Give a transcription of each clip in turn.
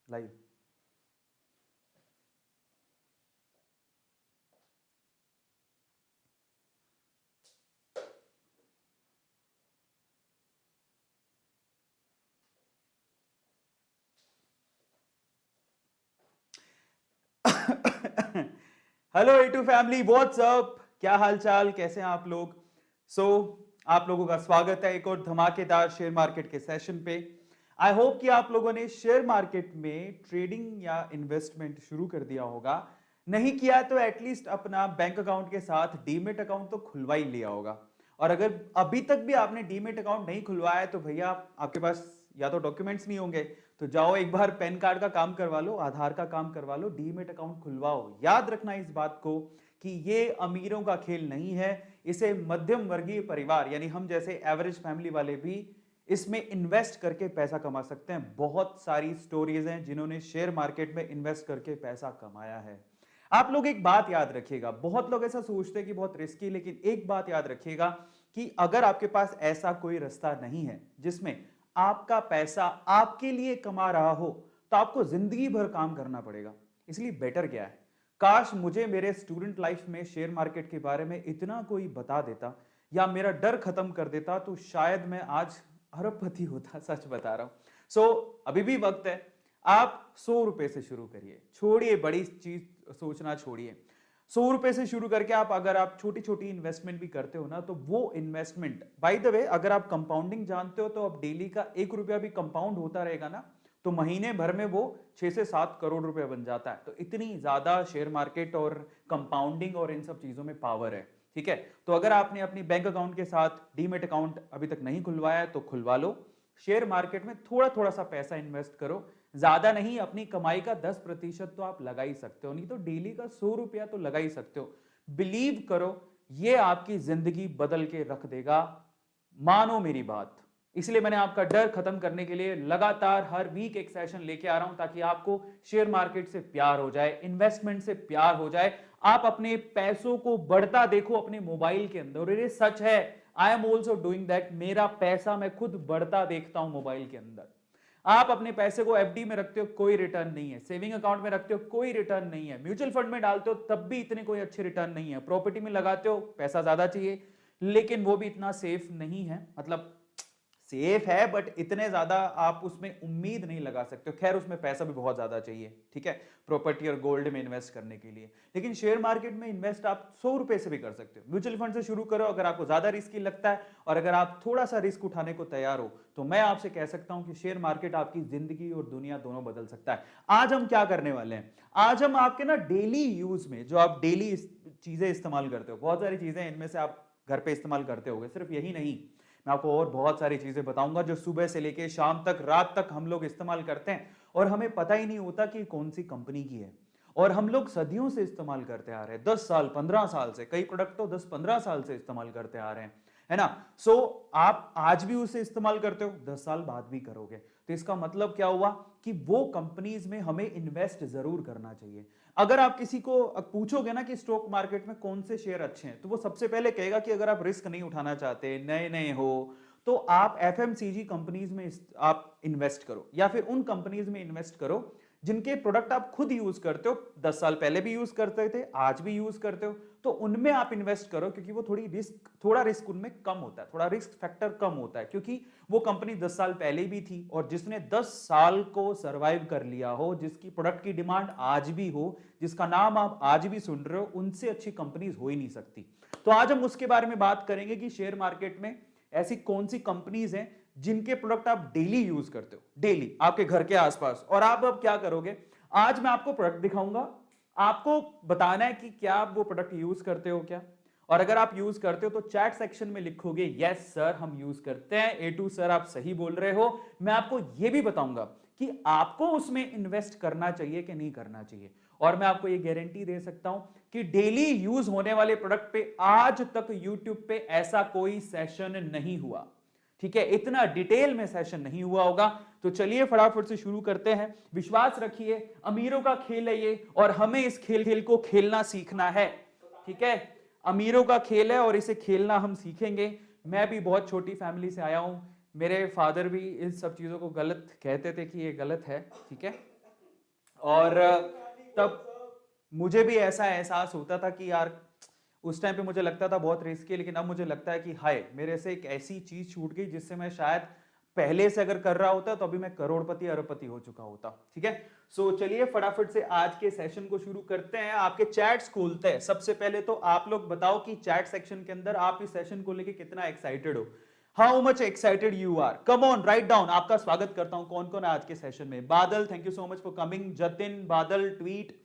Live. Hello A2 family, what's up, क्या हाल चाल, कैसे हैं आप लोग। आप लोगों का स्वागत है एक और धमाकेदार शेयर मार्केट के सेशन पे। आई होप कि आप लोगों ने शेयर मार्केट में ट्रेडिंग या इन्वेस्टमेंट शुरू कर दिया होगा। नहीं किया तो एटलीस्ट अपना बैंक अकाउंट के साथ डीमेट अकाउंट तो खुलवा ही लिया होगा। और अगर अभी तक भी आपने डीमेट अकाउंट नहीं खुलवाया तो भैया आपके पास या तो डॉक्यूमेंट्स नहीं होंगे, तो जाओ एक बार पैन कार्ड का काम करवा लो, आधार का काम करवा लो, डीमेट अकाउंट खुलवाओ। याद रखना इस बात को कि ये अमीरों का खेल नहीं है, इसे मध्यम वर्गीय परिवार यानी हम जैसे एवरेज फैमिली वाले भी इसमें इन्वेस्ट करके पैसा कमा सकते हैं। बहुत सारी स्टोरीज हैं जिन्होंने शेयर मार्केट में इन्वेस्ट करके पैसा कमाया है। आप लोग एक बात याद रखिएगा, बहुत लोग ऐसा सोचते हैं कि बहुत रिस्की, लेकिन एक बात याद रखिएगा कि अगर आपके पास ऐसा कोई रास्ता नहीं है जिसमें आपका पैसा आपके लिए कमा रहा हो, तो आपको जिंदगी भर काम करना पड़ेगा। इसलिए बेटर क्या है, काश मुझे मेरे स्टूडेंट लाइफ में शेयर मार्केट के बारे में इतना कोई बता देता या मेरा डर खत्म कर देता, तो शायद मैं आज अरबपति होता। सच बता रहा हूं। अभी भी वक्त है। आप 100 रुपए से शुरू करिए, छोड़िए बड़ी चीज सोचना, छोड़िए। 100 रुपए से शुरू करके अगर आप छोटी छोटी इन्वेस्टमेंट भी करते हो ना, तो वो इन्वेस्टमेंट, बाय द वे, अगर आप कंपाउंडिंग जानते हो तो अब डेली का 1 रुपया भी कंपाउंड होता रहेगा ना, तो महीने भर में वो 6 से 7 करोड़ रुपए बन जाता है। तो इतनी ज्यादा शेयर मार्केट और कंपाउंडिंग और इन सब चीजों में पावर है। ठीक है, तो अगर आपने अपनी बैंक अकाउंट के साथ डीमेट अकाउंट अभी तक नहीं खुलवाया है तो खुलवा लो। शेयर मार्केट में थोड़ा थोड़ा सा पैसा इन्वेस्ट करो, ज्यादा नहीं, अपनी कमाई का 10% तो आप लगा ही सकते हो, नहीं तो डेली का 100 रुपया तो लगा ही सकते हो। बिलीव करो, ये आपकी जिंदगी बदल के रख देगा, मानो मेरी बात। इसलिए मैंने आपका डर खत्म करने के लिए लगातार हर वीक एक सेशन लेके आ रहा हूं, ताकि आपको शेयर मार्केट से प्यार हो जाए, इन्वेस्टमेंट से प्यार हो जाए, आप अपने पैसों को बढ़ता देखो अपने मोबाइल के अंदर। और ये सच है, I am also doing that. मेरा पैसा मैं खुद बढ़ता देखता हूं मोबाइल के अंदर। आप अपने पैसे को एफडी में रखते हो, कोई रिटर्न नहीं है। सेविंग अकाउंट में रखते हो, कोई रिटर्न नहीं है। म्यूचुअल फंड में डालते हो तब भी इतने कोई अच्छे रिटर्न नहीं है। प्रॉपर्टी में लगाते हो, पैसा ज्यादा चाहिए, लेकिन वो भी इतना सेफ नहीं है। मतलब सेफ है बट इतने ज्यादा आप उसमें उम्मीद नहीं लगा सकते हो। खैर, उसमें पैसा भी बहुत ज्यादा चाहिए, ठीक है, प्रॉपर्टी और गोल्ड में इन्वेस्ट करने के लिए। लेकिन शेयर मार्केट में इन्वेस्ट आप 100 रुपए से भी कर सकते हो। म्यूचुअल फंड से शुरू करो अगर आपको ज्यादा रिस्की लगता है, और अगर आप थोड़ा सा रिस्क उठाने को तैयार हो, तो मैं आपसे कह सकता हूं कि शेयर मार्केट आपकी जिंदगी और दुनिया दोनों बदल सकता है। आज हम क्या करने वाले हैं, आज हम आपके ना डेली यूज में, जो आप डेली चीजें इस्तेमाल करते हो, बहुत सारी चीजें इनमें से आप घर पे इस्तेमाल करते होगे, सिर्फ यही नहीं, मैं आपको और बहुत सारी चीजें बताऊंगा जो सुबह से लेके शाम तक, रात तक हम लोग इस्तेमाल करते हैं और हमें पता ही नहीं होता कि कौन सी कंपनी की है। और हम लोग सदियों से इस्तेमाल करते आ रहे हैं, 10 साल 15 साल से, कई प्रोडक्ट तो 10-15 साल से इस्तेमाल करते आ रहे हैं, है ना। आप आज भी उसे इस्तेमाल करते हो, 10 साल बाद भी करोगे। तो इसका मतलब क्या हुआ कि वो कंपनीज में हमें इन्वेस्ट जरूर करना चाहिए। अगर आप किसी को पूछोगे ना कि स्टॉक मार्केट में कौन से शेयर अच्छे हैं, तो वो सबसे पहले कहेगा कि अगर आप रिस्क नहीं उठाना चाहते, नए नए हो, तो आप एफएमसीजी कंपनीज में आप इन्वेस्ट करो, या फिर उन कंपनीज में इन्वेस्ट करो जिनके प्रोडक्ट आप खुद यूज करते हो, 10 साल पहले भी यूज करते थे, आज भी यूज करते हो, तो उनमें आप इन्वेस्ट करो, क्योंकि वो थोड़ा रिस्क उनमें कम होता है, थोड़ा रिस्क फैक्टर कम होता है, क्योंकि वो कंपनी 10 साल पहले भी थी और जिसने 10 साल को सरवाइव कर लिया हो, जिसकी प्रोडक्ट की डिमांड आज भी हो, जिसका नाम आप आज भी सुन रहे हो, उनसे अच्छी कंपनीज हो ही नहीं सकती। तो आज हम उसके बारे में बात करेंगे कि शेयर मार्केट में ऐसी कौन सी कंपनीज हैं जिनके प्रोडक्ट आप डेली यूज करते हो, डेली आपके घर के आसपास। और आप अब क्या करोगे, आज मैं आपको प्रोडक्ट दिखाऊंगा, आपको बताना है कि क्या आप वो प्रोडक्ट यूज करते हो क्या। और अगर आप यूज करते हो तो चैट सेक्शन में लिखोगे यस सर हम यूज करते हैं, A2 सर आप सही बोल रहे हो। मैं आपको यह भी बताऊंगा कि आपको उसमें इन्वेस्ट करना चाहिए कि नहीं करना चाहिए। और मैं आपको यह गारंटी दे सकता हूं कि डेली यूज होने वाले प्रोडक्ट पे आज तक यूट्यूब पे ऐसा कोई सेशन नहीं हुआ, ठीक है, इतना डिटेल में सेशन नहीं हुआ होगा। तो चलिए फटाफट से शुरू करते हैं। विश्वास रखिए, अमीरों का खेल है ये, और हमें इस खेल को खेलना सीखना है, ठीक है। अमीरों का खेल है और इसे खेलना हम सीखेंगे। मैं भी बहुत छोटी फैमिली से आया हूं, मेरे फादर भी इन सब चीजों को गलत कहते थे कि ये गलत है, ठीक है, और तब मुझे भी ऐसा एहसास होता था कि यार उस टाइम पे मुझे लगता था बहुत रिस्की है, लेकिन अब मुझे लगता है कि हाय मेरे से एक ऐसी चीज छूट गई जिससे मैं शायद पहले से अगर कर रहा होता तो अभी मैं करोड़पति अरबपति हो चुका होता। ठीक है, सो चलिए फटाफट से आज के सेशन को शुरू करते हैं। आपके चैट्स खोलते हैं। सबसे पहले तो आप लोग बताओ कि चैट सेक्शन के अंदर आप इस सेशन को लेके कितना एक्साइटेड हो। How much excited you are, come on write down. आपका स्वागत करता हूं। कौन कौन है आज के सेशन में? बादल, thank you so much for coming. Jatin, बादल, ट्वीट।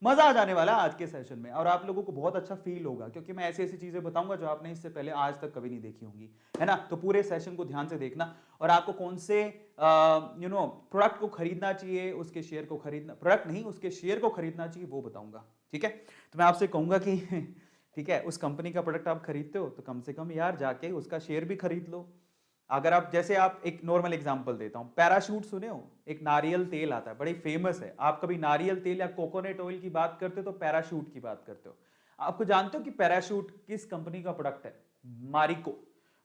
मजा आ जाने वाला है आज के सेशन में और आप लोगों को बहुत अच्छा फील होगा क्योंकि मैं ऐसी ऐसी चीजें बताऊंगा जो आपने इससे पहले आज तक कभी नहीं देखी होंगी, है ना। तो पूरे सेशन को ध्यान से देखना और आपको कौन से प्रोडक्ट को खरीदना चाहिए, उसके शेयर को खरीदना, प्रोडक्ट नहीं उसके शेयर को खरीदना चाहिए वो बताऊंगा। ठीक है, तो मैं आपसे कहूंगा कि ठीक है, उस कंपनी का प्रोडक्ट आप खरीदते हो तो कम से कम यार जाके उसका शेयर भी खरीद लो। अगर आप जैसे आप एक नॉर्मल एग्जांपल देता हूं, पैराशूट सुने हो? एक नारियल तेल आता है, बड़ी फेमस है। आप कभी नारियल तेल या कोकोनट ऑयल की बात करते हो तो पैराशूट की बात करते हो। आपको जानते हो कि पैराशूट किस कंपनी का प्रोडक्ट है? मारिको।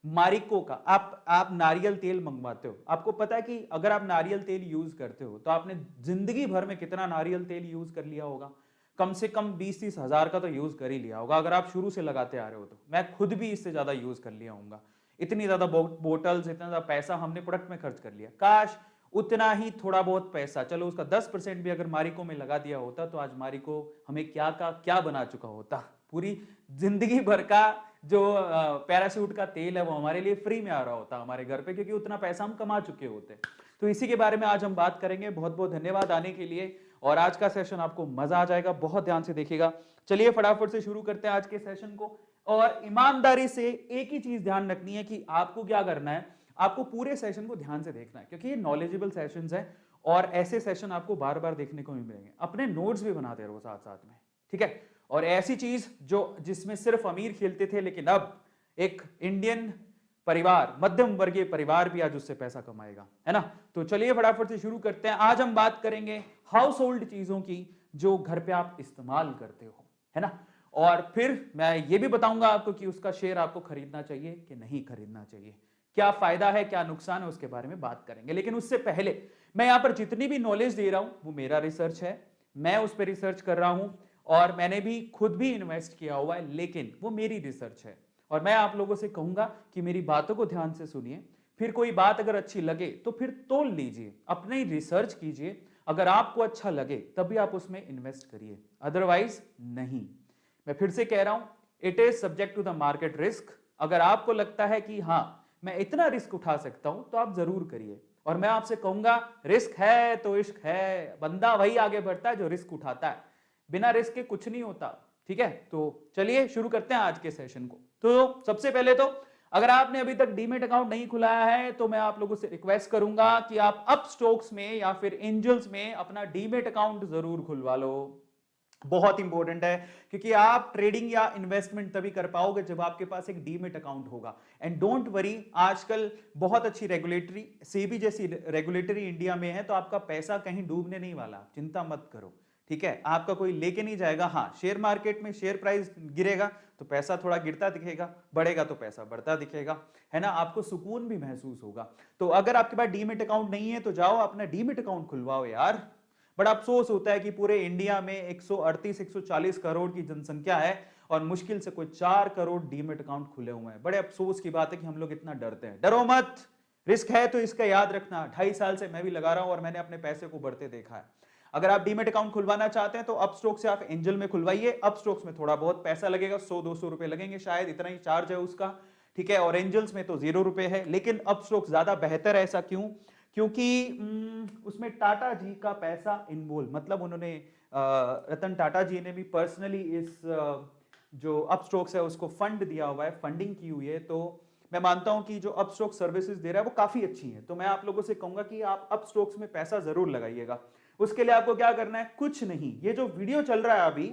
मारिको का आप नारियल तेल मंगवाते हो। आपको पता है कि अगर आप नारियल तेल यूज करते हो तो आपने जिंदगी भर में कितना नारियल तेल यूज कर लिया होगा? कम से कम 20-30 हजार का तो यूज कर ही लिया होगा अगर आप शुरू से लगाते आ रहे हो तो। मैं खुद भी इससे ज्यादा यूज कर लिया होऊंगा। इतनी ज्यादा बोटल्स, इतना ज्यादा पैसा हमने प्रोडक्ट में खर्च कर लिया। काश उतना ही थोड़ा बहुत पैसा, चलो उसका 10% भी अगर मारिको में लगा दिया होता तो आज मारिको हमें क्या का क्या बना चुका होता। पूरी जिंदगी भर का जो पैराशूट का तेल है वो हमारे लिए फ्री में आ रहा होता हमारे घर पे, क्योंकि उतना पैसा हम कमा चुके होते। तो इसी के बारे में आज हम बात करेंगे। बहुत बहुत धन्यवाद आने के लिए और आज का सेशन आपको मजा आ जाएगा, बहुत ध्यान से देखिएगा। चलिए फटाफट से शुरू करते हैं आज के सेशन को। और ईमानदारी से एक ही चीज ध्यान रखनी है कि आपको क्या करना है, आपको पूरे सेशन को ध्यान से देखना है क्योंकि ये नॉलेजेबल सेशंस हैं और ऐसे सेशन आपको बार बार देखने को मिलेंगे। अपने नोट्स भी बनाते रहो साथ साथ में, ठीक है। और ऐसी चीज जो जिसमें सिर्फ अमीर खेलते थे लेकिन अब एक इंडियन परिवार, मध्यम वर्गीय परिवार भी आज उससे पैसा कमाएगा, है ना। तो चलिए फटाफट से शुरू करते हैं। आज हम बात करेंगे हाउस होल्ड चीजों की जो घर पे आप इस्तेमाल करते हो, है ना। और फिर मैं ये भी बताऊंगा आपको कि उसका शेयर आपको खरीदना चाहिए कि नहीं खरीदना चाहिए, क्या फायदा है क्या नुकसान है उसके बारे में बात करेंगे। लेकिन उससे पहले मैं यहां पर जितनी भी नॉलेज दे रहा हूं वो मेरा रिसर्च है, मैं उस पर रिसर्च कर रहा हूं और मैंने भी खुद भी इन्वेस्ट किया हुआ है, लेकिन वो मेरी रिसर्च है। और मैं आप लोगों से कहूंगा कि मेरी बातों को ध्यान से सुनिए, फिर कोई बात अगर अच्छी लगे तो फिर तोल लीजिए, अपने रिसर्च कीजिए। अगर आपको अच्छा लगे तभी आप उसमें इन्वेस्ट करिए, अदरवाइज नहीं। मैं फिर से कह रहा हूं, it is subject to the market risk. अगर आपको लगता है कि हाँ मैं इतना रिस्क उठा सकता हूं तो आप जरूर करिए। और मैं आपसे कहूंगा रिस्क है तो इश्क है, बंदा वही आगे बढ़ता है जो रिस्क उठाता है, बिना रिस्क के कुछ नहीं होता, ठीक है। तो चलिए शुरू करते हैं आज के सेशन को। तो सबसे पहले तो अगर आपने अभी तक डीमेट अकाउंट नहीं खुलाया है तो मैं आप लोगों से रिक्वेस्ट करूंगा कि आप अपस्टॉक्स में या फिर एंजल्स में अपना डीमेट अकाउंट जरूर खुलवा लो। बहुत इंपॉर्टेंट है क्योंकि आप ट्रेडिंग या इन्वेस्टमेंट तभी कर पाओगे जब आपके पास एक डीमेट अकाउंट होगा। एंड डोंट वरी, आजकल बहुत अच्छी रेगुलेटरी, सेबी जैसी रेगुलेटरी इंडिया में है, तो आपका पैसा कहीं डूबने नहीं वाला, चिंता मत करो, ठीक है। आपका कोई लेके नहीं जाएगा। हाँ, शेयर मार्केट में शेयर प्राइस गिरेगा तो पैसा थोड़ा गिरता दिखेगा, बढ़ेगा तो पैसा बढ़ता दिखेगा, है ना। आपको सुकून भी महसूस होगा। तो अगर आपके पास डीमेट अकाउंट नहीं है तो जाओ अपना डीमेट अकाउंट खुलवाओ यार। बड़ा अफसोस होता है कि पूरे इंडिया में 138-140 करोड़ की जनसंख्या है और मुश्किल से कोई 4 करोड़ डीमेट अकाउंट खुले हुए हैं। बड़े अफसोस की बात है कि हम लोग इतना डरते हैं। डरो मत, रिस्क है तो इसका याद रखना। 2.5 साल से मैं भी लगा रहा हूं और मैंने अपने पैसे को बढ़ते देखा है। अगर आप डीमेट अकाउंट खुलवाना चाहते हैं तो अपस्टॉक्स से आप एंजल में खुलवाइए। अपस्टॉक्स में थोड़ा बहुत पैसा लगेगा, 100-200 रुपए लगेंगे शायद, इतना ही चार्ज है उसका, ठीक है। और एंजल्स में तो 0 रुपए है। लेकिन अपस्टॉक्स ज्यादा बेहतर है। ऐसा क्यों? क्योंकि उसमें टाटा जी का पैसा इन्वॉल्व, मतलब उन्होंने रतन टाटा जी ने भी पर्सनली इस जो अपस्टॉक्स है उसको फंड दिया हुआ है, फंडिंग की हुई है। तो मैं मानता हूं कि जो अपस्टॉक सर्विसेज दे रहा है वो काफी अच्छी है। तो मैं आप लोगों से कहूंगा कि आप अपस्टॉक्स में पैसा जरूर लगाइएगा। उसके लिए आपको क्या करना है? कुछ नहीं, ये जो वीडियो चल रहा है अभी,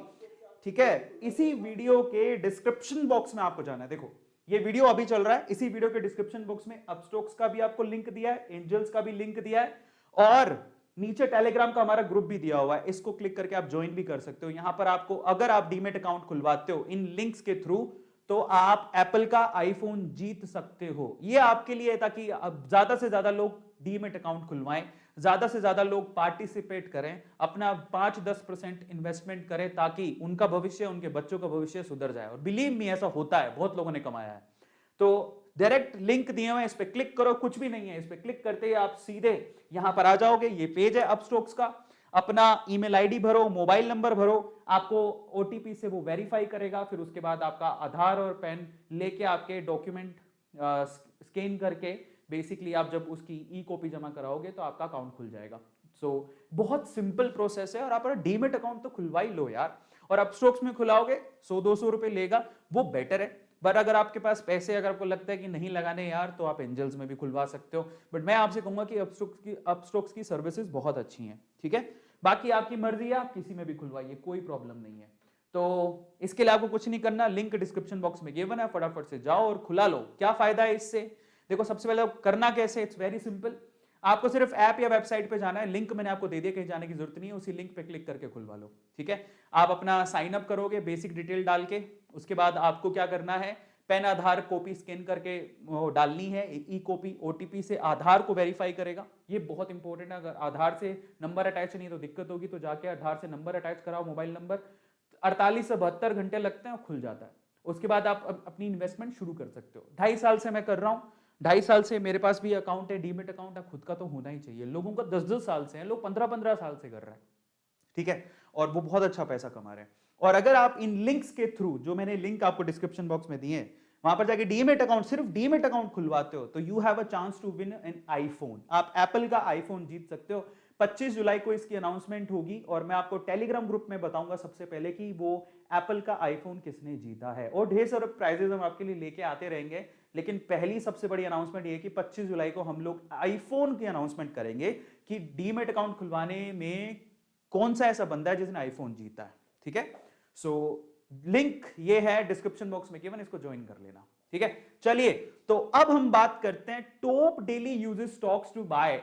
ठीक है, इसी वीडियो के डिस्क्रिप्शन बॉक्स में आपको जाना है। देखो ये वीडियो अभी चल रहा है, इसी वीडियो के डिस्क्रिप्शन बॉक्स में अपस्टॉक्स का भी आपको लिंक दिया है, एंजल्स का भी लिंक दिया है और नीचे टेलीग्राम का हमारा ग्रुप भी दिया हुआ है। इसको क्लिक करके आप ज्वाइन भी कर सकते हो। यहां पर आपको, अगर आप डीमेट अकाउंट खुलवाते हो इन लिंक्स के थ्रू, तो आप एप्पल का आईफोन जीत सकते हो। ये आपके लिए है ताकि अब ज्यादा से ज्यादा लोग डीमेट अकाउंट खुलवाएं, ज्यादा से ज्यादा लोग पार्टिसिपेट करें, अपना 5-10% इन्वेस्टमेंट करें ताकि उनका भविष्य, उनके बच्चों का भविष्य सुधर जाए। और बिलीव मी, ऐसा होता है, बहुत लोगों ने कमाया है। तो डायरेक्ट लिंक दिए हुए हैं, इस पे क्लिक करो, कुछ भी नहीं है, इस पे क्लिक करते ही आप सीधे यहां पर आ जाओगे। ये पेज है अपस्टॉक्स का, अपना ईमेल आईडी भरो, मोबाइल नंबर भरो, आपको ओटीपी से वो वेरीफाई करेगा, फिर उसके बाद आपका आधार और पैन लेके आपके डॉक्यूमेंट स्कैन करके बेसिकली आप जब उसकी ई कॉपी जमा कराओगे तो आपका अकाउंट खुल जाएगा। सो बहुत सिंपल प्रोसेस है, और आप डीमेट अकाउंट तो खुलवा ही लो यार। और अपस्टॉक्स में खुलाओगे 100-200 रुपए लेगा, वो बेटर है। बट अगर आपके पास पैसे, अगर आपको लगता है कि नहीं लगाने यार, तो आप एंजल्स में भी खुलवा सकते हो। बट मैं आपसे कहूंगा कि अपस्टॉक्स की सर्विसेज बहुत अच्छी हैं, ठीक है। बाकी आपकी मर्जी है, आप किसी में भी खुलवाइए, कोई प्रॉब्लम नहीं है। तो इसके लिए आपको कुछ नहीं करना, लिंक डिस्क्रिप्शन बॉक्स में गिवन है, फटाफट से जाओ और खुला लो। क्या फायदा है इससे? देखो, सबसे पहले करना कैसे, इट्स वेरी सिंपल। आपको सिर्फ ऐप या वेबसाइट पे जाना है, लिंक मैंने आपको दे दिया, कहीं जाने की जरूरत नहीं है, उसी लिंक पे क्लिक करके खुलवा लो, ठीक है। आप अपना साइन अप करोगे बेसिक डिटेल डाल के, उसके बाद आपको क्या करना है, पेन आधार कॉपी स्कैन करके डालनी है, ई कॉपी ओटीपी से आधार को वेरीफाई करेगा। ये बहुत इंपॉर्टेंट है, अगर आधार से नंबर अटैच नहीं तो दिक्कत होगी, तो जाके आधार से नंबर अटैच कराओ, मोबाइल नंबर, 48 से 72 घंटे लगते हैं और खुल जाता है। उसके बाद आप अपनी इन्वेस्टमेंट शुरू कर सकते हो। 2.5 साल से मैं कर रहा हूं, 2.5 साल से मेरे पास भी अकाउंट है, डीमेट अकाउंट है, खुद का तो होना ही चाहिए। लोगों का 10-10 साल से है, लोग 15-15 साल से कर रहे हैं, ठीक है, और वो बहुत अच्छा पैसा कमा रहे हैं। और अगर आप इन लिंक्स के थ्रू, जो मैंने लिंक आपको डिस्क्रिप्शन बॉक्स में दिए, वहां पर जाके डीमेट अकाउंट, सिर्फ डीमेट अकाउंट खुलवाते हो, तो you have a chance to win an iPhone. आप एप्पल का आईफोन जीत सकते हो। 25 जुलाई को इसकी अनाउंसमेंट होगी, और मैं आपको टेलीग्राम ग्रुप में बताऊंगा सबसे पहले कि वो एप्पल का आईफोन किसने जीता है। और ढेर सारे प्राइजेस हम आपके लिए लेके आते रहेंगे, लेकिन पहली सबसे बड़ी अनाउंसमेंट ये कि 25 जुलाई को हम लोग आईफोन की अनाउंसमेंट करेंगे कि डीमेट अकाउंट खुलवाने में कौन सा ऐसा बंदा है जिसने आईफोन जीता है, ठीक है। सो लिंक ये है डिस्क्रिप्शन बॉक्स में गिवन, इसको ज्वाइन कर लेना, ठीक है। चलिए, तो अब हम बात करते हैं top daily uses stocks to buy.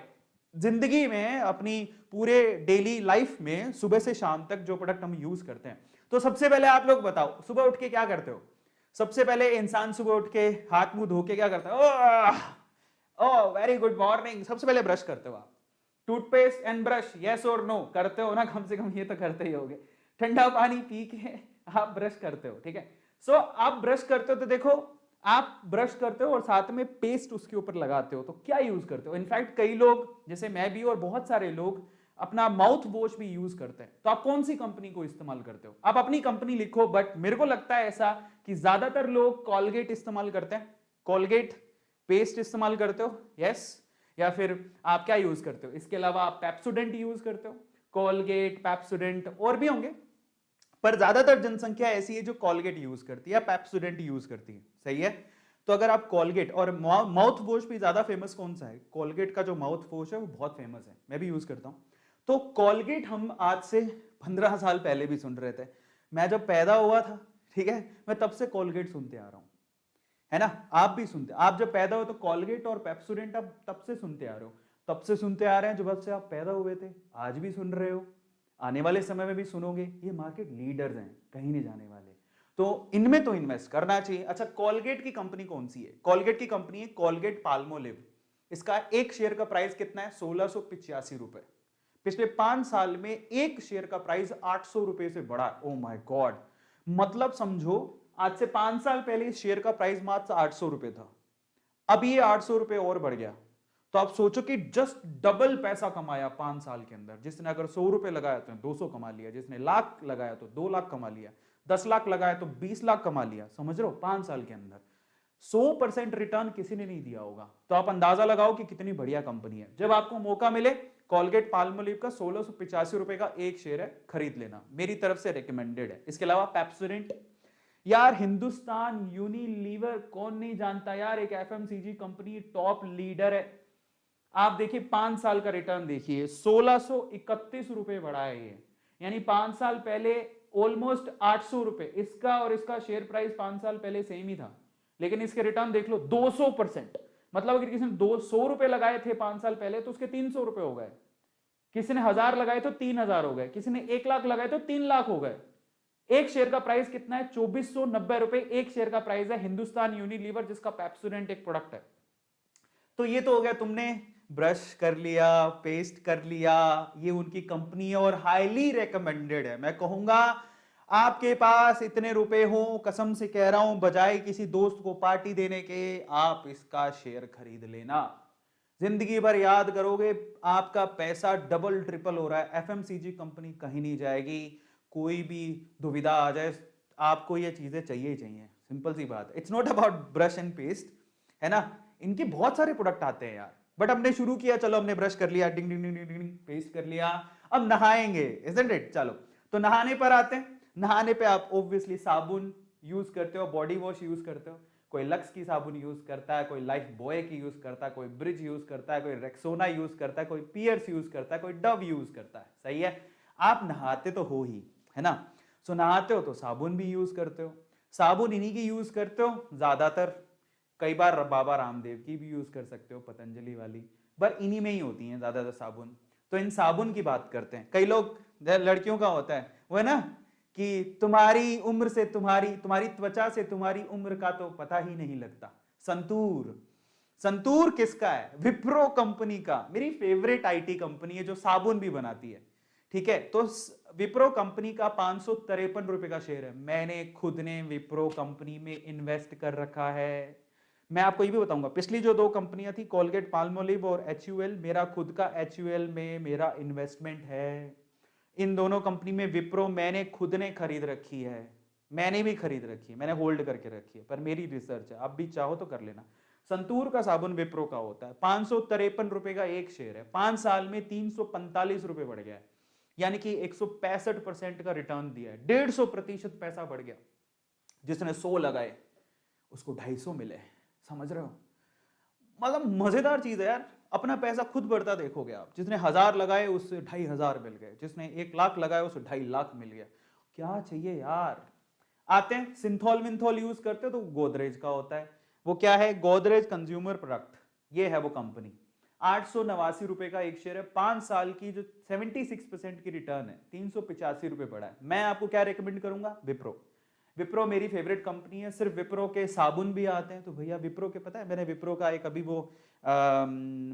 जिंदगी में, अपनी पूरे डेली लाइफ में, सुबह से शाम तक जो प्रोडक्ट हम यूज करते हैं, तो सबसे पहले आप लोग बताओ, सुबह उठ के क्या करते हो? सबसे पहले इंसान सुबह उठ के हाथ मुंह धो के क्या करता है? Oh very good morning. सबसे पहले ब्रश करते हो आप? टूथपेस्ट एंड ब्रश, यस और नो, करते हो ना? कम से कम ये तो करते ही होगे। ठंडा पानी पी के आप ब्रश करते हो, ठीक है। सो आप ब्रश करते हो, तो देखो, आप ब्रश करते हो और साथ में पेस्ट उसके ऊपर लगाते हो, तो क्या यूज करते हो? इनफैक्ट कई लोग, जैसे मैं भी और बहुत सारे लोग, अपना माउथ वॉश भी यूज करते हैं। तो आप कौन सी कंपनी को इस्तेमाल करते हो? आप अपनी कंपनी लिखो, बट मेरे को लगता है ऐसा कि ज्यादातर लोग कॉलगेट इस्तेमाल करते हैं। कॉलगेट पेस्ट इस्तेमाल करते हो, यस? या फिर आप क्या यूज करते हो? इसके अलावा आप पेप्सोडेंट यूज करते हो? कॉलगेट, पेप्सोडेंट और भी होंगे, पर ज्यादातर जनसंख्या ऐसी है जो कॉलगेट यूज करती है, पेप्सोडेंट यूज करती है, सही है। तो अगर आप कॉलगेट, और माउथ वॉश भी ज्यादा फेमस कौन सा है? कॉलगेट का जो माउथ वॉश है वो बहुत फेमस है, मैं भी यूज करता हूं। तो कॉलगेट हम आज से 15 साल पहले भी सुन रहे थे। मैं जब पैदा हुआ था, ठीक है, मैं तब से कॉलगेट सुनते आ रहा हूं, है ना? आप भी सुनते, आप जब पैदा हुए तो कॉलगेट और पेप्सोडेंट आप तब से सुनते आ रहे हो, तब से सुनते आ रहे हैं, जब से आप पैदा हुए थे, आज भी सुन रहे हो, आने वाले समय में भी सुनोगे। ये मार्केट लीडर्स हैं, कहीं नहीं जाने वाले, तो इनमें तो इन्वेस्ट करना चाहिए। अच्छा, कॉलगेट की कंपनी कौन सी है? कॉलगेट की कंपनी है कॉलगेट पाल्मोलिव। इसका एक शेयर का प्राइस कितना है? 1685 रुपए। पिछले 5 साल में एक शेयर का प्राइस 800 रुपए से बढ़ा। ओ माय गॉड, मतलब समझो, आज से 5 साल पहले इस शेयर का प्राइस मात्र 800 रुपए था, अब ये 800 रुपए और बढ़ गया। तो आप सोचो कि जस्ट डबल पैसा कमाया 5 साल के अंदर। जिसने अगर 100 रुपए लगाया तो 200 कमा लिया, जिसने लाख लगाया तो 2 लाख कमा लिया, 10 लाख लगाया तो 20 लाख कमा लिया। समझ रहे हो? 5 साल के अंदर 100% रिटर्न किसी ने नहीं दिया होगा। तो आप अंदाजा लगाओ कि कितनी बढ़िया कंपनी है। जब आपको मौका मिले, कॉलगेट पाल्मोलिव का 1685 रुपए का एक शेयर है, खरीद लेना, मेरी तरफ से रिकमेंडेड है। इसके अलावा पेप्सोडेंट, यार हिंदुस्तान यूनिलीवर कौन नहीं जानता यार, एक एफएमसीजी कंपनी, टॉप लीडर है। आप देखिए 5 साल का रिटर्न देखिए, 1631 रुपए बढ़ा है ये, यानी 5 साल पहले ऑलमोस्ट 800 रुपए इसका, और इसका शेयर प्राइस 5 साल पहले सेम ही था, लेकिन इसके रिटर्न देख लो 200%। मतलब अगर किसी ने 200 रुपए लगाए थे 5 साल पहले तो उसके 300 रुपए हो गए, किसी ने 1000 लगाए तो 3000 हो गए, किसी ने 1 लाख लगाए तो 3 लाख हो गए। एक शेयर का प्राइस कितना है? 2490 रुपए एक शेयर का प्राइस है हिंदुस्तान यूनिलीवर, जिसका पेप्सोडेंट एक प्रोडक्ट है। तो ये तो हो गया, तुमने ब्रश कर लिया, पेस्ट कर लिया, ये उनकी कंपनी है और हाईली रेकमेंडेड है। मैं कहूंगा आपके पास इतने रुपए हो, कसम से कह रहा हूं, बजाय किसी दोस्त को पार्टी देने के आप इसका शेयर खरीद लेना। जिंदगी भर याद करोगे, आपका पैसा डबल ट्रिपल हो रहा है। एफएमसीजी कंपनी कहीं नहीं जाएगी। कोई भी दुविधा आ जाए, आपको ये चीजें चाहिए ही चाहिए, सिंपल सी बात। It's not about brush and paste, है ना। इनके बहुत सारे प्रोडक्ट आते हैं यार, बट हमने शुरू किया, चलो हमने ब्रश कर लिया, डिंग डिंग डिंग डिंग डिंग, पेस्ट कर लिया, अब नहाएंगे, इजंट इट। चलो तो नहाने पर आते हैं। नहाने पे आप ऑब्वियसली साबुन यूज करते हो, बॉडी वॉश यूज करते हो। कोई लक्स की साबुन यूज करता है, कोई लाइफ बॉय की यूज करता है, कोई ब्रिज यूज करता है, कोई रेक्सोना यूज करता है, कोई पियर्स यूज करता है, कोई डव यूज करता है। सही है, आप नहाते तो हो ही, है ना। सो नहाते हो तो साबुन भी यूज करते हो। साबुन इन्हीं की यूज करते हो ज्यादातर। कई बार बाबा रामदेव की भी यूज कर सकते हो, पतंजलि वाली, पर इन्हीं में ही होती हैं ज्यादातर साबुन। तो इन साबुन की बात करते हैं। कई लोग, लड़कियों का होता है वो, है ना, कि तुम्हारी उम्र से तुम्हारी त्वचा से तुम्हारी उम्र का तो पता ही नहीं लगता। संतूर, संतूर किसका है? विप्रो कंपनी का। मेरी फेवरेट आईटी कंपनी है जो साबुन भी बनाती है, ठीक है। तो विप्रो कंपनी का 553 रुपए का शेयर है। मैंने खुद ने विप्रो कंपनी में इन्वेस्ट कर रखा है। मैं आपको ये भी बताऊंगा, पिछली जो दो कंपनियां थी, कोलगेट पाल्मोलिव और एचयूएल, मेरा खुद का एचयूएल में मेरा इन्वेस्टमेंट है। इन दोनों कंपनी में विप्रो मैंने खुद ने खरीद रखी है। मैंने भी खरीद रखी है, मैंने होल्ड करके रखी है, पर मेरी रिसर्च है, आप भी चाहो तो कर लेना। संतूर का साबुन विप्रो का होता है, 553 रुपए का एक शेयर है। 5 साल में 345 रुपए बढ़ गया है, यानी कि 165% का रिटर्न दिया है। 150% पैसा बढ़ गया। जिसने 100 लगाए उसको 250 मिले, समझ रहे हो। मतलब मजेदार चीज है यार, अपना पैसा खुद बढ़ता देखोगे आप। जिसने 1000 लगाए उससे 2500 मिल गए, जिसने 1 लाख लगाए उससे 2.5 लाख मिल गया। क्या चाहिए यार। आते हैं, सिंथॉल मिंथॉल यूज करते हो तो गोदरेज का होता है। वो क्या है? गोदरेज कंज्यूमर प्रोडक्ट, ये है वो कंपनी। 889 रुपए का एक शेयर है। 5 साल की जो 76% की रिटर्न है, 385 रुपए पड़ा है। मैं आपको क्या रेकमेंड करूंगा? विप्रो। विप्रो मेरी फेवरेट कंपनी है। सिर्फ विप्रो के साबुन भी आते हैं, तो भैया विप्रो के, पता है मैंने विप्रो का एक अभी वो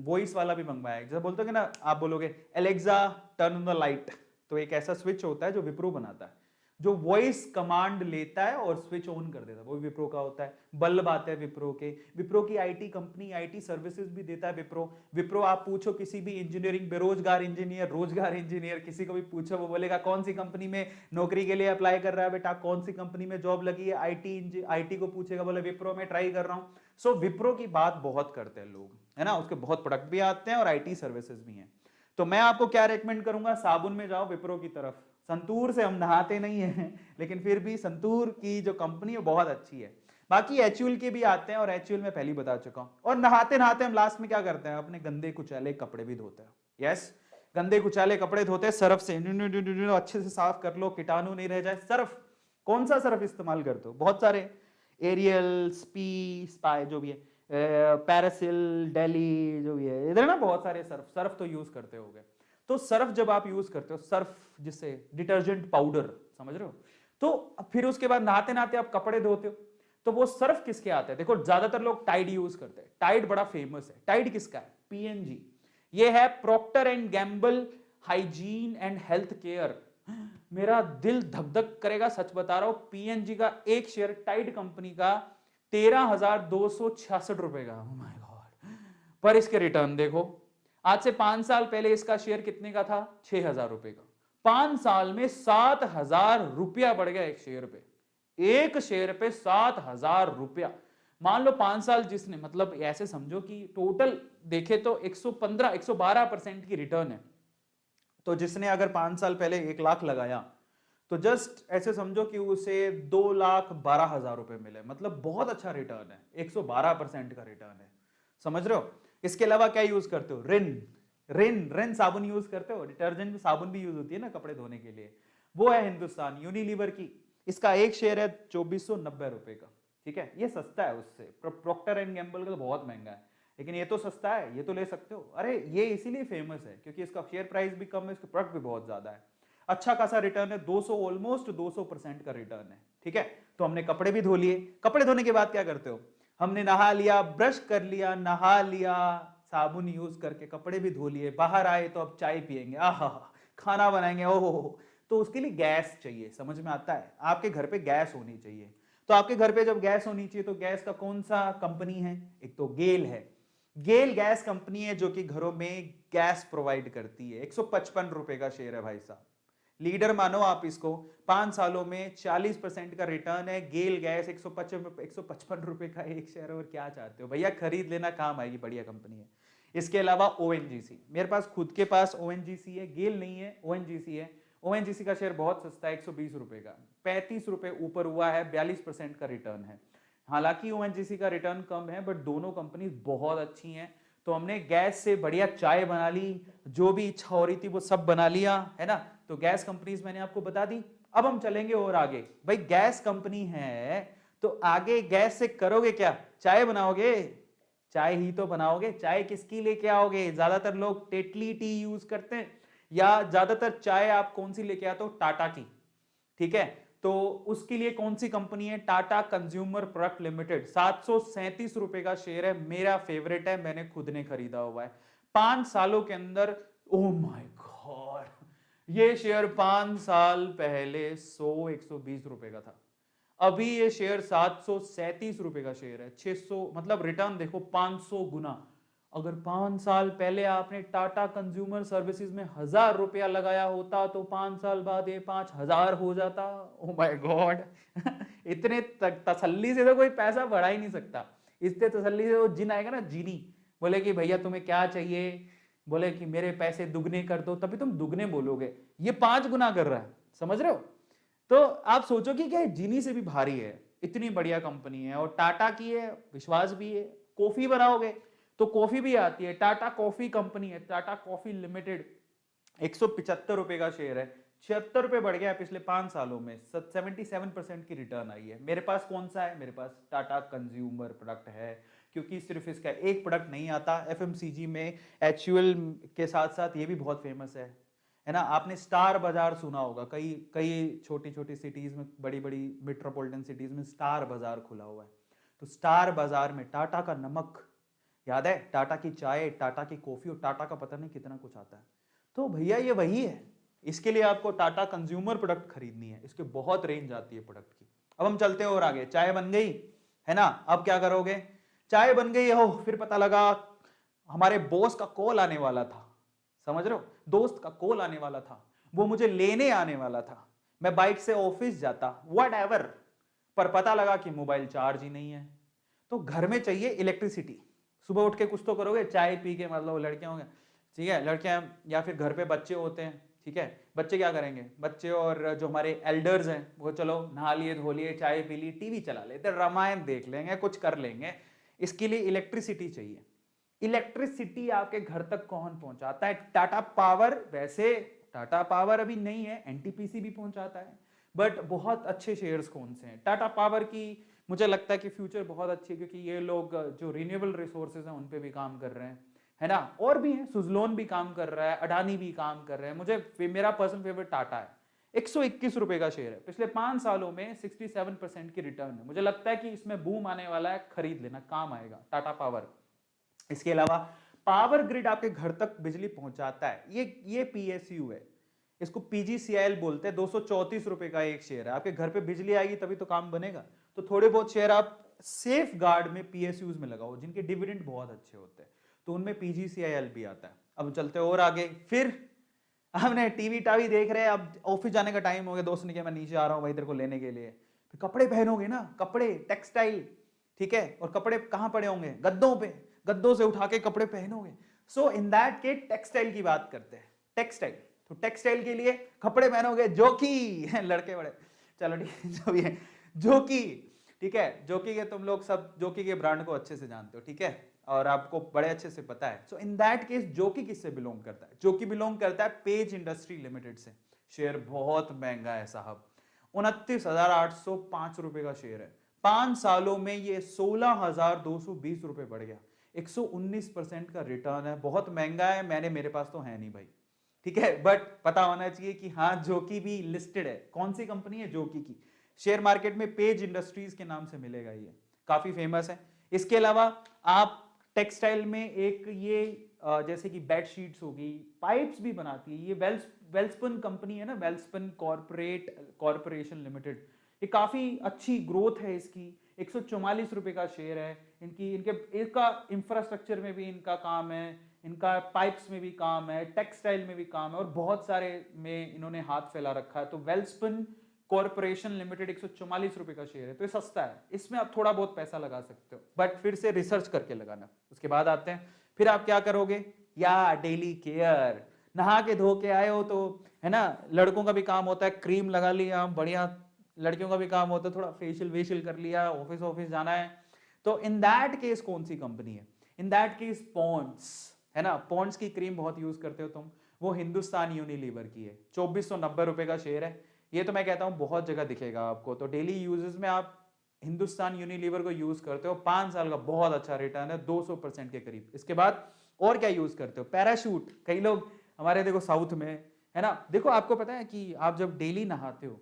वॉइस वाला भी मंगवाया है। जैसे बोलते हो कि ना, आप बोलोगे Alexa turn on the light, तो एक ऐसा स्विच होता है जो विप्रो बनाता है, जो वॉइस कमांड लेता है और स्विच ऑन कर देता है, वो विप्रो का होता है। बल्ब आते हैं विप्रो के। विप्रो की आईटी कंपनी, आईटी सर्विसेज भी देता है विप्रो। विप्रो आप पूछो किसी भी इंजीनियरिंग, बेरोजगार इंजीनियर, रोजगार इंजीनियर, किसी को भी पूछो, वो बोलेगा कौन सी कंपनी में नौकरी के लिए अप्लाई कर रहा है बेटा, कौन सी कंपनी में जॉब लगी है, आईटी को पूछेगा, बोले विप्रो में ट्राई कर रहा हूं। सो विप्रो की बात बहुत करते हैं लोग, है ना। उसके बहुत प्रोडक्ट भी आते हैं और आईटी सर्विसेज भी हैं। तो मैं आपको क्या रेकमेंड करूंगा? साबुन में जाओ विप्रो की तरफ। संतूर से हम नहाते नहीं हैं, लेकिन फिर भी संतूर की जो कंपनी है बहुत अच्छी है। बाकी एचयूएल के भी आते हैं, और एचयूएल में पहले बता चुका हूं। और नहाते नहाते हम लास्ट में क्या करते हैं? अपने गंदे कुचैले कपड़े भी धोते हैं। यस, गंदे कुचैले कपड़े धोते हैं सर्फ से, अच्छे से साफ कर लो, कीटाणु नहीं रह जाए। सर्फ, कौन सा सर्फ इस्तेमाल करते हो? बहुत सारे, एरियल, स्पी, स्पाई, जो भी है, पैरासिल, डेली, जो भी है इधर ना, बहुत सारे सर्फ तो यूज करते होगे। तो सर्फ जब आप यूज करते हो, सर्फ जिससे डिटर्जेंट पाउडर, समझ रहे हो, तो फिर उसके बाद नहाते नहाते आप कपड़े धोते हो, तो वो सर्फ किसके आते हैं? देखो ज्यादातर लोग टाइड यूज करते हैं। टाइड बड़ा फेमस है। टाइड किसका है? पीएनजी। ये है Procter and Gamble hygiene and health care. मेरा दिल धक धक करेगा, सच बता रहा हूं। पीएनजी का एक शेयर टाइड कंपनी का 13,266 रुपए का। Oh my God. पर इसके रिटर्न देखो, आज से 5 साल पहले इसका शेयर कितने का था? 6,000 रुपए का। 5 साल में 7,000 रुपया बढ़ गया एक शेयर पे। एक शेयर पे 7,000 रुपया। मान लो 5 साल जिसने, मतलब ऐसे समझो कि टोटल देखे तो 112% की रिटर्न है। तो जिसने अगर 5 साल पहले 1 लाख लगाया, तो जस्ट ऐसे समझो कि उसे 2,12,000 रुपए मिले। मतलब बहुत अच्छा रिटर्न है, 112% का रिटर्न है, समझ रहे हो। इसके अलावा क्या यूज करते हो? रिन साबुन यूज करते हो। डिटर्जेंट में साबुन भी यूज होती है ना कपड़े धोने के लिए। वो है हिंदुस्तान यूनिलीवर की। इसका एक शेयर है 2490 रुपए का, ठीक है। ये सस्ता है उससे। प्रॉक्टर एंड गैम्बल का तो बहुत महंगा है, लेकिन ये तो सस्ता है, ये तो ले सकते हो। अरे ये इसीलिए फेमस है क्योंकि इसका शेयर प्राइस भी कम है, इसके प्रोडक्ट भी बहुत ज्यादा है। अच्छा खासा रिटर्न है, 200, ऑलमोस्ट 200% का रिटर्न है, ठीक है। तो हमने कपड़े भी धो लिए। कपड़े धोने के बाद क्या करते हो? हमने नहा लिया, ब्रश कर लिया, नहा लिया, साबुन यूज करके कपड़े भी धो लिए, बाहर आए तो अब चाय पियेंगे, आहा, खाना बनाएंगे, ओहो, तो उसके लिए गैस चाहिए। समझ में आता है? आपके घर पे गैस होनी चाहिए। तो आपके घर पे जब गैस होनी चाहिए तो गैस का कौन सा कंपनी है? एक तो गेल है। गेल गैस कंपनी है जो कि घरों में गैस प्रोवाइड करती है। 155 रुपए का शेयर है भाई साहब, लीडर मानो आप इसको। 5 सालों में 40% का रिटर्न है। गेल गैस 155 रुपए का एक शेयर, और क्या चाहते हो भैया, खरीद लेना, काम आएगी, बढ़िया कंपनी है। इसके अलावा ओएनजीसी, मेरे पास खुद के पास ओएनजीसी है, गेल नहीं है, ओएनजीसी है। ओएनजीसी का शेयर बहुत सस्ता है, 120 रुपए का, 35 रुपए ऊपर हुआ है, 42% का रिटर्न है। हालांकि ओएनजीसी का रिटर्न कम है, बट दोनों कंपनी बहुत अच्छी हैं। तो हमने गैस से बढ़िया चाय बना ली, जो भी इच्छा हो रही थी वो सब बना लिया, है ना। तो गैस कंपनीज मैंने आपको बता दी। अब हम चलेंगे और आगे। भाई गैस कंपनी है तो आगे गैस से करोगे क्या? चाय बनाओगे, चाय ही तो बनाओगे। चाय किसकी लेके आओगे? ज्यादातर लोग टेटली टी यूज करते हैं, या ज्यादातर चाय आप कौन सी लेके आते हो? टाटा की, ठीक है। तो उसके लिए कौन सी कंपनी है? Tata consumer product limited. 737 रुपए का शेयर है, मेरा फेवरेट है, मैंने खुद ने खरीदा हुआ है। 5 सालों के अंदर, ओह माय गॉड, ये शेयर 5 साल पहले 120 रुपए का था। अभी ये शेयर 737 रुपए का शेयर है। 600, मतलब रिटर्न देखो 500 गुना। अगर 5 साल पहले आपने टाटा कंज्यूमर सर्विसेज में 1000 रुपया लगाया होता तो 5 साल बाद ये 5000 हो जाता। ओ माय गॉड, इतने तसल्ली से तो कोई पैसा बढ़ा ही नहीं सकता। इतने तसल्ली से वो जिन आएगा ना, जीनी, बोले कि भैया तुम्हें क्या चाहिए, बोले कि मेरे पैसे दुगने कर दो, तभी तुम दुगने बोलोगे। ये 5 गुना कर रहा है, समझ रहे हो? तो आप सोचो कि क्या जीनी से भी भारी है, इतनी बढ़िया कंपनी है, और टाटा की है, विश्वास भी है। कॉफी बनाओगे तो कॉफी भी आती है, टाटा कॉफी कंपनी है, टाटा कॉफी लिमिटेड। 175 रुपए का शेयर है, 76 रुपए बढ़ गया है पिछले 5 सालों में। 77% की रिटर्न आई है। मेरे पास कौन सा है? मेरे पास टाटा कंज्यूमर प्रोडक्ट है, क्योंकि सिर्फ इसका एक प्रोडक्ट नहीं आता एफएमसीजी में, एचयूएल के साथ साथ ये भी बहुत फेमस है ना। आपने स्टार बाजार सुना होगा, कई कई छोटी छोटी सिटीज में, बड़ी बड़ी मेट्रोपॉलिटन सिटीज में स्टार बाजार खुला हुआ है। तो स्टार बाजार में टाटा का नमक याद है, टाटा की चाय, टाटा की कॉफी, और टाटा का पता नहीं कितना कुछ आता है। तो भैया ये वही है। इसके लिए आपको टाटा कंज्यूमर प्रोडक्ट खरीदनी है, इसके बहुत रेंज आती है प्रोडक्ट की। अब हम चलते हैं और आगे। चाय बन गई है ना, अब क्या करोगे? चाय बन गई हो, फिर पता लगा हमारे बॉस का कॉल आने वाला था, समझ रहे हो? दोस्त का कॉल आने वाला था, वो मुझे लेने आने वाला था, मैं बाइक से ऑफिस जाता, व्हाटएवर, पर पता लगा कि मोबाइल चार्ज ही नहीं है। तो घर में चाहिए इलेक्ट्रिसिटी। सुबह उठ के कुछ तो करोगे, चाय पी के, मतलब लड़के होंगे, ठीक है, लड़कियां, या फिर घर पे बच्चे होते हैं, ठीक है, बच्चे क्या करेंगे? बच्चे और जो हमारे एल्डर्स हैं वो चलो नहा लिए, धो लिए, चाय पी ली, टीवी चला लेते, रामायण देख लेंगे, कुछ कर लेंगे। इसके लिए इलेक्ट्रिसिटी चाहिए। इलेक्ट्रिसिटी आपके घर तक कौन पहुंचाता है? टाटा पावर। वैसे टाटा पावर अभी नहीं है, एनटीपीसी भी पहुंचाता है, बट बहुत अच्छे शेयर्स कौन से हैं? टाटा पावर की मुझे लगता है कि फ्यूचर बहुत अच्छी है, क्योंकि ये लोग जो रिन्यूएबल रिसोर्सेज हैं उन पे भी काम कर रहे हैं, है ना। और भी हैं, सुजलोन भी काम कर रहा है, अडानी भी काम कर रहे हैं। मेरा पर्सनल फेवरेट टाटा है। 121 रुपए का शेयर है, पिछले 5 सालों में 67% की रिटर्न है। मुझे लगता है कि इसमें बूम आने वाला है, खरीद लेना, काम आएगा टाटा पावर। इसके अलावा पावर ग्रिड आपके घर तक बिजली पहुंचाता है, ये पीएसयू है, इसको पीजीसीआईएल बोलते हैं। 234 रुपए का एक शेयर है। आपके घर पे बिजली आएगी तभी तो काम बनेगा। तो थोड़े बहुत शेयर आप सेफ गार्ड में, पीएसयूज में लगाओ, जिनके डिविडेंड बहुत अच्छे होते हैं, तो उनमें पीजीसीआईएल भी आता है। अब चलते और आगे। फिर हमने टीवी टावी देख रहे हैं, अब ऑफिस जाने का टाइम हो गया, दोस्त ने कहा मैं नीचे आ रहा हूं भाई तेरे को लेने के लिए। फिर कपड़े पहनोगे ना, कपड़े टेक्सटाइल, ठीक है, और कपड़े कहां पड़े होंगे? गद्दों पे, गद्दों से उठा के कपड़े पहनोगे। सो इन दैट केस टेक्सटाइल की बात करते हैं। टेक्सटाइल, तो टेक्सटाइल के लिए कपड़े पहनोगे, जो कि लड़के बड़े, चलो ठीक है, जो भी है, जो कि, ठीक है, जोकी के तुम लोग सब जोकी के ब्रांड को अच्छे से जानते हो, ठीक है, और आपको बड़े अच्छे से पता है। सो इन दैट केस जोकी किससे बिलोंग करता है? जोकी बिलोंग करता है पेज इंडस्ट्री लिमिटेड से। शेयर बहुत महंगा है साहब, 29,805 रुपए का शेयर है। 5 सालों में ये 16,220 रुपए बढ़ गया, 119% का रिटर्न है। बहुत महंगा है, मेरे पास तो है नहीं भाई, ठीक है, बट पता होना चाहिए कि हाँ जोकी भी लिस्टेड है। कौन सी कंपनी है जोकी की? शेयर मार्केट में पेज इंडस्ट्रीज के नाम से मिलेगा, ये काफी फेमस है। इसके अलावा आप टेक्सटाइल में एक ये जैसे कि बेड शीट्स हो गई, पाइप्स भी बनाती है ये। वेल्सपन कंपनी है ना, वेल्सपन कॉर्पोरेशन लिमिटेड, ये काफी अच्छी ग्रोथ है इसकी। 144 रुपए का शेयर है। इनका इंफ्रास्ट्रक्चर में भी इनका काम है, इनका पाइप्स में भी काम है, टेक्सटाइल में भी काम है, और बहुत सारे में इन्होंने हाथ फैला रखा है। तो वेल्सपन कॉर्पोरेशन लिमिटेड 144 रुपए का शेयर है, तो ये सस्ता है, इसमें आप थोड़ा बहुत पैसा लगा सकते हो, बट फिर से रिसर्च करके लगाना। उसके बाद आते हैं, फिर आप क्या करोगे, या डेली केयर, नहा के धो के आए हो तो है ना, लड़कों का भी काम होता है क्रीम लगा लिया बढ़िया, लड़कियों का भी काम होता है थोड़ा फेशियल वेशियल कर लिया, ऑफिस ऑफिस जाना है। तो इन दैट केस कौन सी कंपनी है, इन दैट केस पॉन्ड्स है ना, पॉन्ड्स की क्रीम बहुत यूज करते हो तुम, वो हिंदुस्तान यूनिलीवर की है। 2490 रुपए का शेयर है। ये तो मैं कहता हूं बहुत जगह दिखेगा आपको, तो डेली यूजेस में आप हिंदुस्तान यूनिलीवर को यूज करते हो, 5 साल का बहुत अच्छा रिटर्न है, 200% के करीब। इसके बाद और क्या यूज करते हो, पैराशूट। कई लोग हमारे देखो साउथ में है ना, देखो आपको पता है कि आप जब डेली नहाते हो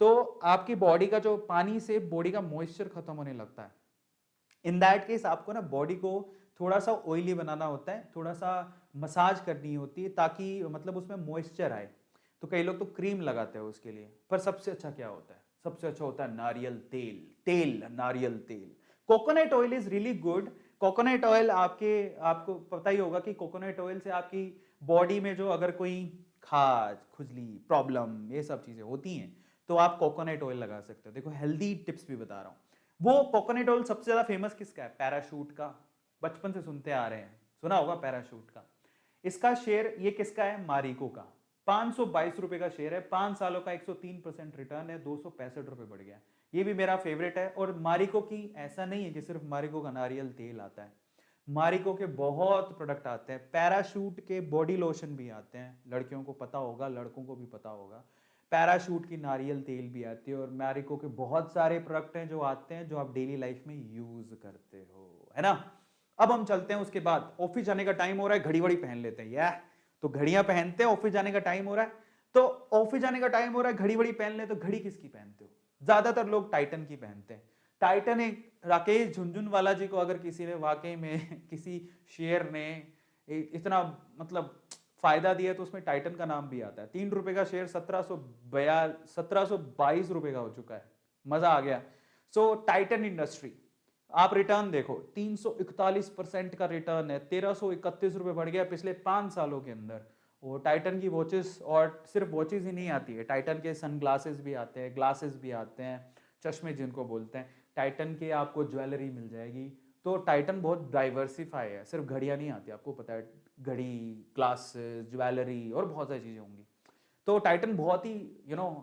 तो आपकी बॉडी का जो पानी से बॉडी का मॉइस्चर खत्म होने लगता है। इन दैट केस आपको ना बॉडी को थोड़ा सा ऑयली बनाना होता है, थोड़ा सा मसाज करनी होती है ताकि मतलब उसमें मॉइस्चर आए। तो कई लोग तो क्रीम लगाते हैं उसके लिए, पर सबसे अच्छा क्या होता है, सबसे अच्छा होता है नारियल तेल, नारियल तेल। Coconut oil is really good. Coconut oil आपको पता ही होगा कि कोकोनट ऑयल से आपकी बॉडी में जो अगर कोई खाज, खुजली, प्रॉब्लम, ये सब चीजें होती हैं तो आप कोकोनट ऑयल लगा सकते हो। देखो हेल्दी टिप्स भी बता रहा हूं। वो कोकोनट ऑयल सबसे ज्यादा फेमस किसका है, पैराशूट का, बचपन से सुनते आ रहे हैं, सुना होगा पैराशूट का। इसका शेयर ये किसका है, मारिको का। 522 रुपए का शेयर है, 5 सालों का 103% रिटर्न है, 265 रुपए बढ़ गया। ये भी मेरा फेवरेट है। और मारिको की ऐसा नहीं है कि सिर्फ मारिको का नारियल तेल आता है, मारिको के बहुत प्रोडक्ट आते हैं, पैराशूट के बॉडी लोशन भी आते हैं, लड़कियों को पता होगा, लड़कों को भी पता होगा, पैराशूट की नारियल तेल भी आती है, और मैरिको के बहुत सारे प्रोडक्ट हैं जो आते हैं जो आप डेली लाइफ में यूज करते हो, है ना। अब हम चलते हैं, उसके बाद ऑफिस जाने का टाइम हो रहा है, घड़ी वड़ी पहन लेते हैं, या तो घड़ियां पहनते हैं, ऑफिस जाने का टाइम हो रहा है, तो ऑफिस जाने का टाइम हो रहा है, घड़ी वड़ी पहन ले, तो घड़ी किसकी पहनते हो, ज्यादातर लोग टाइटन की पहनते हैं। टाइटन एक राकेश झुनझुनवाला जी को अगर किसी ने वाकई में किसी शेयर ने इतना मतलब फायदा दिया तो उसमें टाइटन का नाम भी आता है। 3 रुपए का शेयर 1722 रुपए का हो चुका है, मजा आ गया। सो टाइटन इंडस्ट्री, आप रिटर्न देखो, 341% का रिटर्न है, 1331 रुपए बढ़ गया पिछले 5 सालों के अंदर। और टाइटन की वॉचेस, और सिर्फ वॉचेस ही नहीं आती है, टाइटन के सनग्लासेस भी आते हैं, ग्लासेस भी आते हैं, चश्मे जिनको बोलते हैं, टाइटन के आपको ज्वेलरी मिल जाएगी। तो टाइटन बहुत डाइवर्सिफाई है, सिर्फ घड़ियां नहीं आती, आपको पता है, घड़ी, ग्लासेस, ज्वेलरी और बहुत सारी चीजें होंगी। तो टाइटन बहुत ही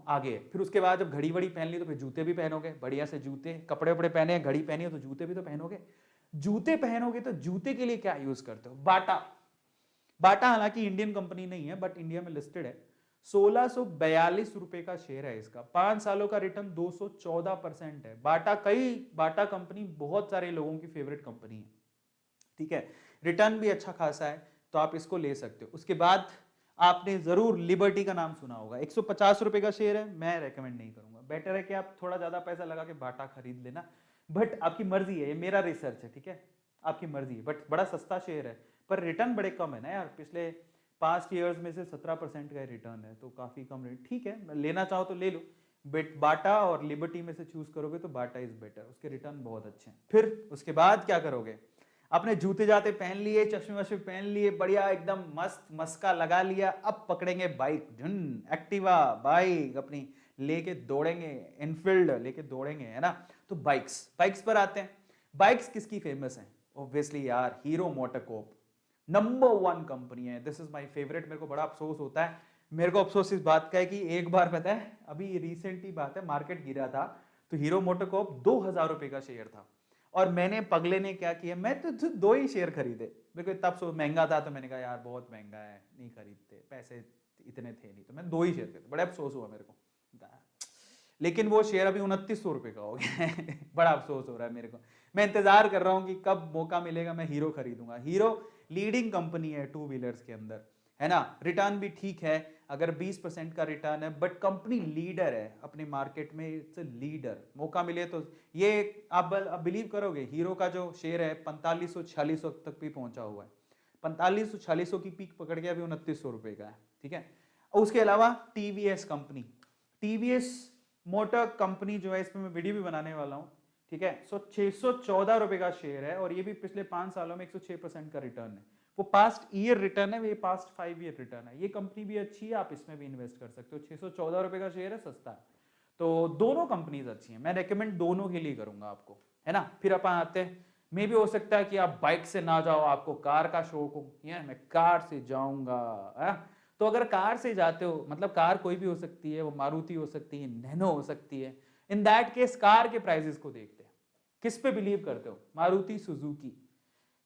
आगे है। फिर उसके बाद जब घड़ी वड़ी पहन ली तो फिर जूते भी पहनोगे, बढ़िया से जूते, कपड़े वपड़े पहने, घड़ी पहनी हो तो जूते भी तो पहनोगे। जूते पहनोगे तो जूते के लिए क्या यूज करते हो, बाटा। बाटा हालांकि इंडियन कंपनी नहीं है बट इंडिया में लिस्टेड है। 1642 रुपए का शेयर है इसका, 5 सालों का रिटर्न 214% है। बाटा कंपनी बहुत सारे लोगों की फेवरेट कंपनी है, ठीक है, रिटर्न भी अच्छा खासा है, तो आप इसको ले सकते हो। उसके बाद आपने जरूर लिबर्टी का नाम सुना होगा, 150 रुपए का शेयर है, मैं रेकमेंड नहीं करूंगा, बेटर है कि आप थोड़ा ज्यादा पैसा लगा के बाटा खरीद लेना, बट आपकी मर्जी है, ये मेरा रिसर्च है, ठीक है, आपकी मर्जी है, बट बड़ा सस्ता शेयर है, पर रिटर्न बड़े कम है ना यार, पिछले 5 ईयर्स में से 17% का रिटर्न है, तो काफी कम रेट, ठीक है, लेना चाहो तो ले लो, बट बाटा और लिबर्टी में से चूज करोगे तो बाटा इज बेटर, उसके रिटर्न बहुत अच्छे हैं। फिर उसके बाद क्या करोगे, अपने जूते जाते पहन लिए, चश्मे वश्मे पहन लिए, बढ़िया एकदम मस्त मस्का लगा लिया, अब पकड़ेंगे बाइक, एक्टिवा बाइक अपनी लेके दौड़ेंगे, इनफील्ड लेके दौड़ेंगे, है ना। तो बाइक्स पर आते हैं। बाइक्स किसकी फेमस है, ऑब्वियसली यार हीरो मोटोकॉर्प, नंबर 1 कंपनी है, दिस इज माय फेवरेट। मेरे को बड़ा अफसोस होता है, मेरे को अफसोस इस बात का है कि एक बार पता है, अभी रिसेंट ही बात है, मार्केट गिरा था तो हीरो मोटोकॉर्प 2000 रुपए का शेयर था, और मैंने पगले ने क्या किया, मैं तो 2 ही शेयर खरीदे, मेरे को तब महंगा था तो मैंने कहा यार बहुत महंगा है, नहीं खरीदते, पैसे इतने थे नहीं, तो मैं 2 ही शेयर खरीदे, बड़ा अफसोस हुआ मेरे को, लेकिन वो शेयर अभी 2900 रुपए का हो गया है बड़ा अफसोस हो रहा है मेरे को। मैं इंतजार कर रहा हूं कि कब मौका मिलेगा मैं हीरो खरीदूंगा। हीरो लीडिंग कंपनी है 2 व्हीलर्स के अंदर, है ना, रिटर्न भी ठीक है, अगर 20% का रिटर्न है, बट कंपनी लीडर है अपने मार्केट में, इट्स अ लीडर, मौका मिले तो ये आप बिलीव करोगे, हीरो का जो शेयर है 4500-4600 तक भी पहुंचा हुआ है, 4500-4600 की पीक पकड़ के अभी 2900 रुपए का है, ठीक है। और उसके अलावा TVS company, TVS motor company जो है, इसमें मैं वीडियो भी बनाने वाला हूं, ठीक है। सो 614 रुपए का शेयर है और ये भी पिछले 5 सालों में 106% का रिटर्न है। वो पास्ट ईयर रिटर्न है, ये पास्ट 5 ईयर रिटर्न है। ये कंपनी भी अच्छी है, आप इसमें भी इन्वेस्ट कर सकते हो। 614 रुपए का शेयर है, सस्ता है। तो दोनों कंपनीज अच्छी हैं, मैं रेकमेंड दोनों के लिए करूंगा आपको, है ना। फिर अपन आते हैं, मे भी हो सकता है कि आप बाइक से ना जाओ, आपको कार का शौक हो, यार मैं कार से जाऊंगा, तो अगर कार से जाते हो, मतलब कार कोई भी हो सकती है, वो मारुति हो सकती है, नैनो हो सकती है, इन दैट केस कार के प्राइसेस को देखते हैं, किस पे बिलीव करते हो। मारुति सुजुकी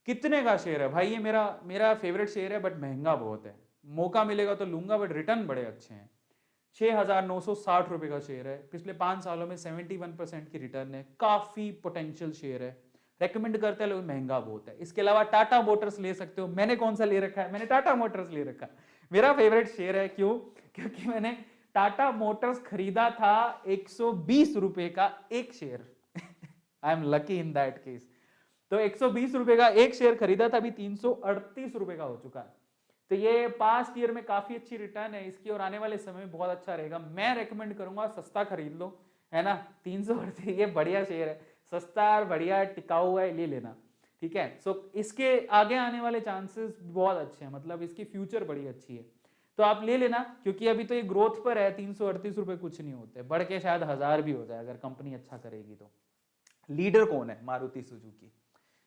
कितने का शेयर है भाई, ये मेरा फेवरेट शेयर है, बट महंगा बहुत है, मौका मिलेगा तो लूंगा, बट रिटर्न बड़े अच्छे हैं। 6,960 रुपए का शेयर है, पिछले 5 सालों में 71% की रिटर्न है, काफी पोटेंशियल शेयर है, रेकमेंड करते हैं लोग, महंगा बहुत है। इसके अलावा टाटा मोटर्स ले सकते हो, मैंने कौन सा ले रखा है, मैंने टाटा मोटर्स ले रखा है, मेरा फेवरेट शेयर है। क्यों? क्योंकि मैंने टाटा मोटर्स खरीदा था 120 रुपए का एक share, I am lucky in that case. तो 120 रुपए का एक शेयर खरीदा था, अभी 338 रुपए का हो चुका है। तो ये पास्ट ईयर में काफी अच्छी रिटर्न है इसकी, और आने वाले समय में बहुत अच्छा रहेगा। मैं रेकमेंड करूंगा सस्ता खरीद लो, है ना। 338, ये बढ़िया शेयर है, सस्ता और बढ़िया टिकाऊ है, ले लेना, ठीक है। सो इसके आगे आने वाले चांसेस बहुत अच्छे हैं, मतलब इसकी फ्यूचर बड़ी अच्छी है, तो आप ले लेना, क्योंकि अभी तो ये ग्रोथ पर है। 338 रुपए कुछ नहीं होते, बढ़ के शायद 1000 भी हो जाए अगर कंपनी अच्छा करेगी तो। लीडर कौन है? मारुति सुजुकी,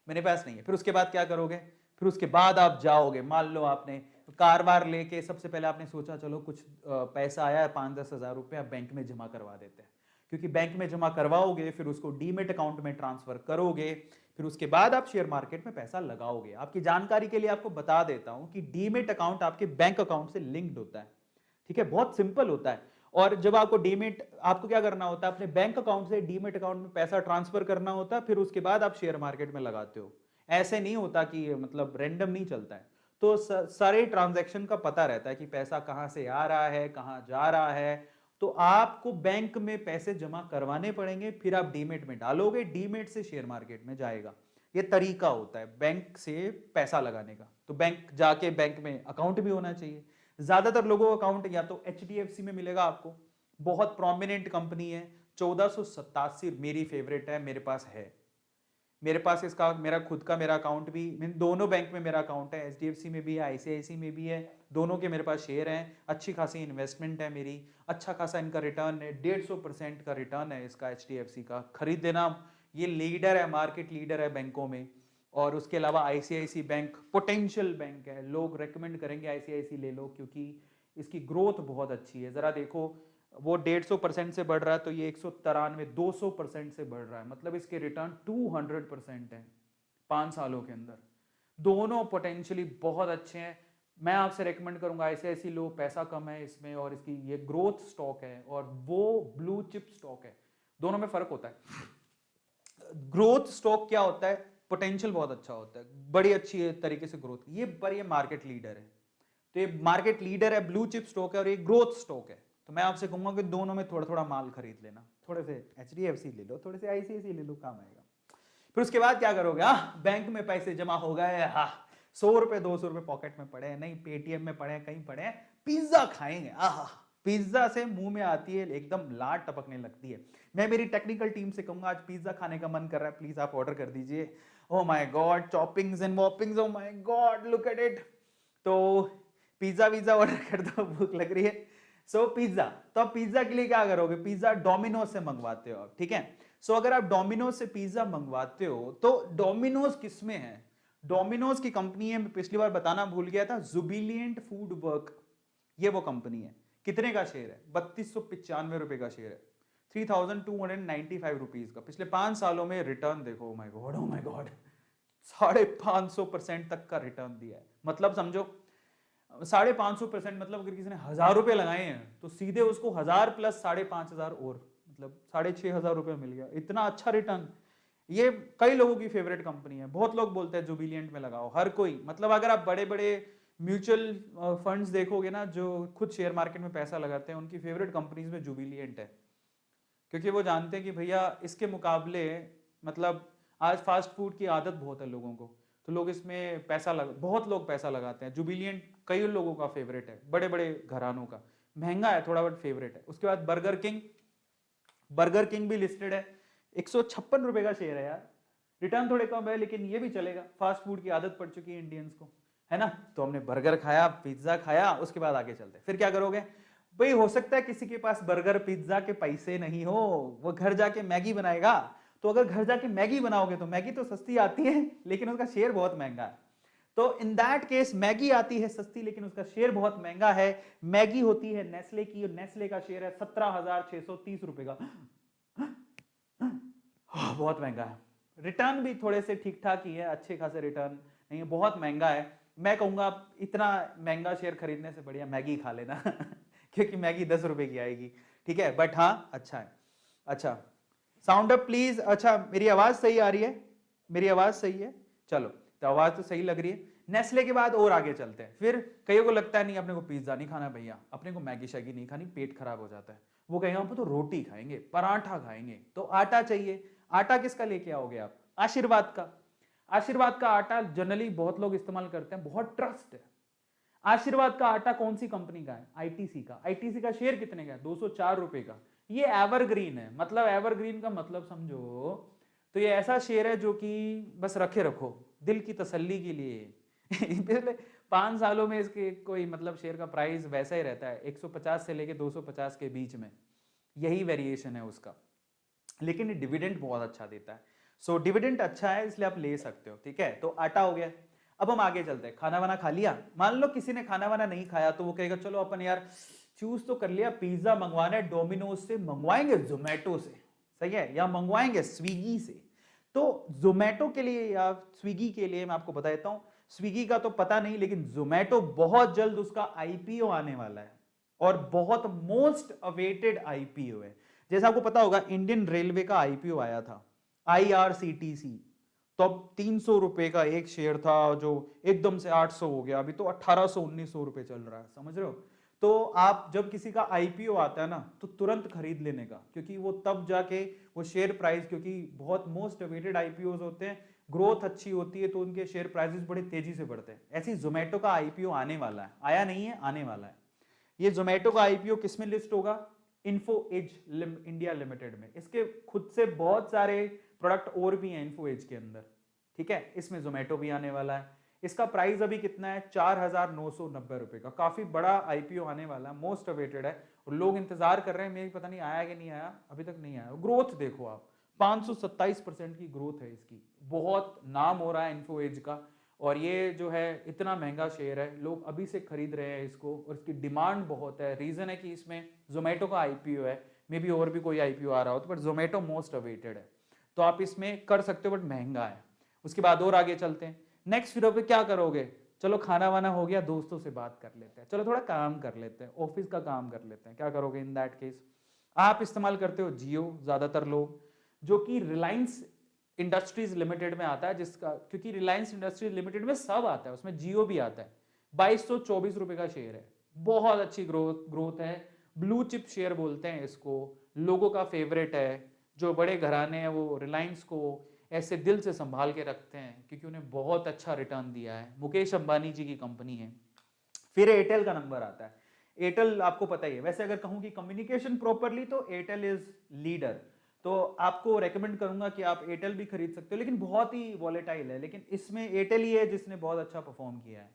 मेरे पास नहीं है। फिर उसके बाद क्या करोगे? फिर उसके बाद आप जाओगे, मान लो आपने कार वार लेके, सबसे पहले आपने सोचा चलो कुछ पैसा आया है 5-10 हजार रुपये, आप बैंक में जमा करवा देते हैं, क्योंकि बैंक में जमा करवाओगे, फिर उसको डीमेट अकाउंट में ट्रांसफर करोगे, फिर उसके बाद आप शेयर मार्केट में पैसा लगाओगे। आपकी जानकारी के लिए आपको बता देता हूं कि डीमेट अकाउंट आपके बैंक अकाउंट से लिंक्ड होता है, ठीक है, बहुत सिंपल होता है। और जब आपको डीमेट, आपको क्या करना होता है, अपने बैंक अकाउंट से डीमेट अकाउंट में पैसा ट्रांसफर करना होता है, फिर उसके बाद आप शेयर मार्केट में लगाते हो। ऐसे नहीं होता कि मतलब रैंडम नहीं चलता है, तो सारे ट्रांजैक्शन का पता रहता है कि पैसा कहां से आ रहा है, कहां जा रहा है। तो आपको बैंक में पैसे जमा करवाने पड़ेंगे, फिर आप डीमेट में डालोगे, डीमेट से शेयर मार्केट में जाएगा। ये तरीका होता है बैंक से पैसा लगाने का। तो बैंक जाके, बैंक में अकाउंट भी होना चाहिए। ज्यादातर लोगों का अकाउंट या तो एचडीएफसी में मिलेगा आपको, बहुत प्रोमिनेंट कंपनी है, 1487 मेरी फेवरेट है, मेरे पास है, मेरे पास इसका मेरा खुद का मेरा अकाउंट भी, दोनों बैंक में मेरा अकाउंट है, एचडीएफसी में भी है, आईसीआईसी में भी है, दोनों के मेरे पास शेयर हैं, अच्छी खासी इन्वेस्टमेंट है मेरी, अच्छा खासा इनका रिटर्न है, 150% का रिटर्न है इसका एचडीएफसी का, खरीद देना। ये लीडर है, मार्केट लीडर है बैंकों में। और उसके अलावा आईसीआईसी बैंक पोटेंशियल बैंक है, लोग रेकमेंड करेंगे आईसीआईसी ले लो, क्योंकि इसकी ग्रोथ बहुत अच्छी है। जरा देखो, वो 150% से बढ़ रहा है, तो ये 193 200% से बढ़ रहा है, मतलब इसके रिटर्न 200% है 5 सालों के अंदर। दोनों पोटेंशियली बहुत अच्छे हैं। मैं आपसे रेकमेंड करूंगा आईसीआईसी लो, पैसा कम है इसमें, और इसकी ये ग्रोथ स्टॉक है और वो ब्लू चिप स्टॉक है, दोनों में फर्क होता है। ग्रोथ स्टॉक क्या होता है, पोटेंशियल बहुत अच्छा होता है, बड़ी अच्छी तरीके से ग्रोथ, ये पर ये मार्केट लीडर है, तो ये मार्केट लीडर है, ब्लू चिप स्टॉक है और ये ग्रोथ स्टॉक है। तो मैं आपसे कहूंगा कि दोनों में थोड़ा थोड़ा माल खरीद लेना, थोड़े से एचडीएफसी ले लो, थोड़े से आईसीआईसी ले लो, काम आएगा। फिर उसके बाद क्या करोगे? बैंक में पैसे जमा हो गए, 100 रुपए 200 रुपए पॉकेट में पड़े हैं, नहीं पेटीएम में पड़े हैं, कहीं पड़े हैं, पिज्जा खाएंगे, पिज्जा से मुंह में आती है एकदम लाट टपकने लगती है। मैं मेरी टेक्निकल टीम से कहूंगा आज पिज्जा खाने का मन कर रहा है, प्लीज आप ऑर्डर कर दीजिए। Oh my god, choppings and woppings, oh my god, look at it. तो पिज्जा वीजा ऑर्डर कर दो, भूख लग रही है। सो पिज्जा, तो आप पिज्जा के लिए क्या करोगे? पिज्जा डोमिनोज से मंगवाते हो आप, ठीक है। सो अगर आप डोमिनोज से पिज्जा मंगवाते हो, तो डोमिनोज किसमें है? डोमिनोज की कंपनी है, मैं पिछली बार बताना भूल गया था, जुबिलियंट फूड वर्क, ये वो कंपनी है। कितने का शेयर है? 3295 रुपए का शेयर है, 3295 रुपीज का। पिछले 5 सालों में रिटर्न देखो, ओ my God, O my God, 550% तक का रिटर्न दिया है। मतलब समझो 550%, मतलब अगर किसी ने 1000 रुपए लगाए हैं तो सीधे उसको 1000 प्लस 5500 और, मतलब 6500 रुपए मिल गया। इतना अच्छा रिटर्न, ये कई लोगों की फेवरेट कंपनी है। बहुत लोग बोलते हैं जुबिलियंट में लगाओ, हर कोई, मतलब अगर आप बड़े बड़े म्यूचुअल फंड्स देखोगे ना, जो खुद शेयर मार्केट में पैसा लगाते हैं, उनकी फेवरेट कंपनीज में जुबिलियंट है, क्योंकि वो जानते हैं कि भैया इसके मुकाबले, मतलब आज फास्ट फूड की आदत बहुत है लोगों को, तो लोग इसमें बहुत लोग पैसा लगाते हैं। जुबिलियंट कई लोगों का फेवरेट है, बड़े बड़े घरानों का, महंगा है थोड़ा बट फेवरेट है। उसके बाद बर्गर किंग भी लिस्टेड है, 156 रुपए का शेयर है यार, रिटर्न थोड़े कम है लेकिन ये भी चलेगा, फास्ट फूड की आदत पड़ चुकी है इंडियंस को, है ना। तो हमने बर्गर खाया, पिज्जा खाया, उसके बाद आगे चलते हैं। फिर क्या करोगे भाई, हो सकता है किसी के पास बर्गर पिज्जा के पैसे नहीं हो, वो घर जाके मैगी बनाएगा। तो अगर घर जाके मैगी बनाओगे तो मैगी तो सस्ती आती है लेकिन उसका शेयर बहुत महंगा है। तो इन दैट केस मैगी आती है सस्ती लेकिन उसका शेयर बहुत महंगा है। मैगी होती है नेस्ले की, और नेस्ले का शेयर है 17,630 रुपए का। बहुत महंगा है। रिटर्न भी थोड़े से ठीक ठाक ही है, अच्छे खासे रिटर्न नहीं है, बहुत महंगा है। मैं कहूंगा इतना महंगा शेयर खरीदने से बढ़िया मैगी खा लेना क्योंकि मैगी 10 रुपए की आएगी, ठीक है, बट हाँ अच्छा है। अच्छा साउंड अप प्लीज। अच्छा मेरी आवाज सही आ रही है? मेरी आवाज सही है? चलो, तो आवाज तो सही लग रही है। नेस्ले के बाद और आगे चलते हैं। फिर कईयों को लगता है नहीं अपने को पिज्जा नहीं खाना भैया, अपने को मैगी शैगी नहीं खानी, पेट खराब हो जाता है। वो कहेंगे हम तो रोटी खाएंगे, पराठा खाएंगे, तो आटा चाहिए। आटा किसका लेके आओगे आप? आशीर्वाद का। आशीर्वाद का आटा जनरली बहुत लोग इस्तेमाल करते हैं, बहुत ट्रस्ट है। आशीर्वाद का आटा कौन सी कंपनी का है? आईटीसी का। आईटीसी का शेयर कितने का है? 204 रुपए का। ये एवरग्रीन है, मतलब एवरग्रीन का मतलब समझो तो ये ऐसा शेयर है जो कि बस रखे रखो दिल की तसल्ली के लिए पिछले 5 सालों में इसके कोई मतलब शेयर का प्राइस वैसा ही रहता है, 150 से लेके 250 के बीच में, यही वेरिएशन है उसका। लेकिन ये डिविडेंड बहुत अच्छा देता है। सो डिविडेंड अच्छा है इसलिए आप ले सकते हो, ठीक है। तो आटा हो गया। अब हम आगे चलते हैं। खाना वाना खा लिया। मान लो किसी ने खाना वाना नहीं खाया तो वो कहेगा चलो अपन यार चूज तो कर लिया, पिज्जा मंगवाना है डोमिनोज से, मंगवाएंगे जोमेटो से, सही है, या मंगवाएंगे स्विगी से। तो जोमेटो के लिए या स्विगी के लिए मैं आपको बता देता हूं, स्विगी का तो पता नहीं लेकिन जोमेटो बहुत जल्द उसका आईपीओ आने वाला है, और बहुत मोस्ट अवेटेड आईपीओ है। जैसा आपको पता होगा इंडियन रेलवे का आईपीओ आया था, आईआरसीटीसी, तो अब 300 रुपए का एक शेयर था जो एकदम से 800 हो गया, अभी तो 1800-1900 रुपए चल रहा है, समझ रहे हो। तो आप जब किसी का आईपीओ आता है ना तो तुरंत खरीद लेने का, क्योंकि वो तब जाके वो शेयर प्राइस, क्योंकि बहुत मोस्ट अवेटेड आईपीओ होते हैं, ग्रोथ अच्छी होती है तो उनके शेयर प्राइसेस बड़े तेजी से बढ़ते हैं। ऐसी जोमेटो का आईपीओ आने वाला है, आया नहीं है, आने वाला है। ये जोमेटो का आईपीओ किसमें लिस्ट होगा? इन्फो एज इंडिया लिमिटेड में। इसके खुद से बहुत सारे प्रोडक्ट और भी हैं इन्फो एज के अंदर, ठीक है। इसमें जोमेटो भी आने वाला है। इसका प्राइस अभी कितना है? 4,990 रुपए का। काफी बड़ा आईपीओ आने वाला है, मोस्ट अवेटेड है, और लोग इंतजार कर रहे हैं। मेरी पता नहीं आया कि नहीं आया, अभी तक नहीं आया। ग्रोथ देखो आप, 527% की ग्रोथ है इसकी, बहुत नाम हो रहा है इन्फो एज का। और ये जो है इतना महंगा शेयर है, लोग अभी से खरीद रहे हैं इसको, और इसकी डिमांड बहुत है। रीजन है कि इसमें जोमेटो का आईपीओ है, मे बी और भी कोई आईपीओ आ रहा हो तो, बट जोमेटो मोस्ट अवेटेड है, तो आप इसमें कर सकते हो, बट महंगा है। उसके बाद और आगे चलते हैं। नेक्स्ट फिर अब क्या करोगे? चलो खाना वाना हो गया, दोस्तों से बात कर लेते हैं, चलो थोड़ा काम कर लेते हैं, ऑफिस का काम कर लेते हैं। क्या करोगे इन दैट केस? आप इस्तेमाल करते हो जियो ज्यादातर लोग, जो कि रिलायंस इंडस्ट्रीज लिमिटेड में आता है, जिसका क्योंकि रिलायंस इंडस्ट्रीज लिमिटेड में सब आता है, उसमें जियो भी आता है। 2224 रुपए का शेयर है, बहुत अच्छी ग्रोथ है। ब्लू चिप शेयर बोलते हैं इसको, लोगों का फेवरेट है। जो बड़े घराने हैं वो रिलायंस को ऐसे दिल से संभाल के रखते हैं क्योंकि उन्हें बहुत अच्छा रिटर्न दिया है। मुकेश अंबानी जी की कंपनी है। फिर एयरटेल का नंबर आता है। एयरटेल आपको पता ही है, वैसे अगर कहूं कि कम्युनिकेशन प्रॉपरली तो एयरटेल इज लीडर, तो आपको रेकमेंड करूंगा कि आप एयरटेल भी खरीद सकते हो, लेकिन बहुत ही वॉलेटाइल है। लेकिन इसमें एयरटेल ही है जिसने बहुत अच्छा परफॉर्म किया है,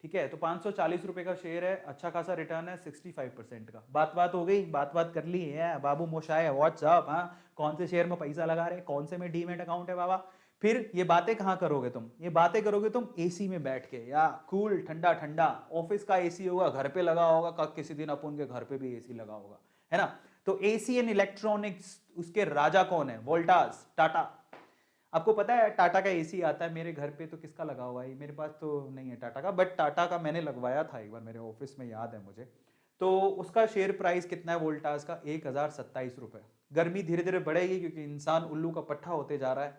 ठीक है। तो 540 रुपए का शेयर है, अच्छा खासा रिटर्न है 65% का। बात हो गई, बात कर ली है बाबू मोशाय, व्हाट्सअप, हाँ कौन से शेयर में पैसा लगा रहे, कौन से में डीमेट अकाउंट है बाबा। फिर ये बातें कहाँ करोगे तुम? ये बातें करोगे तुम एसी में बैठ के, या कूल ठंडा ठंडा। ऑफिस का एसी होगा, घर पे लगा होगा, किसी दिन अपन के घर पे भी एसी लगा होगा, है ना। तो एसी एंड इलेक्ट्रॉनिक्स, उसके राजा कौन है? वोल्टास, टाटा। आपको पता है टाटा का एसी आता है मेरे घर पे, तो किसका लगा हुआ है? मेरे पास तो नहीं है टाटा का, बट टाटा का मैंने लगवाया था एक बार मेरे ऑफिस में, याद है मुझे। तो उसका शेयर प्राइस कितना है वोल्टास का? 1027 रुपए। गर्मी धीरे धीरे बढ़ेगी क्योंकि इंसान उल्लू का पट्टा होते जा रहा है,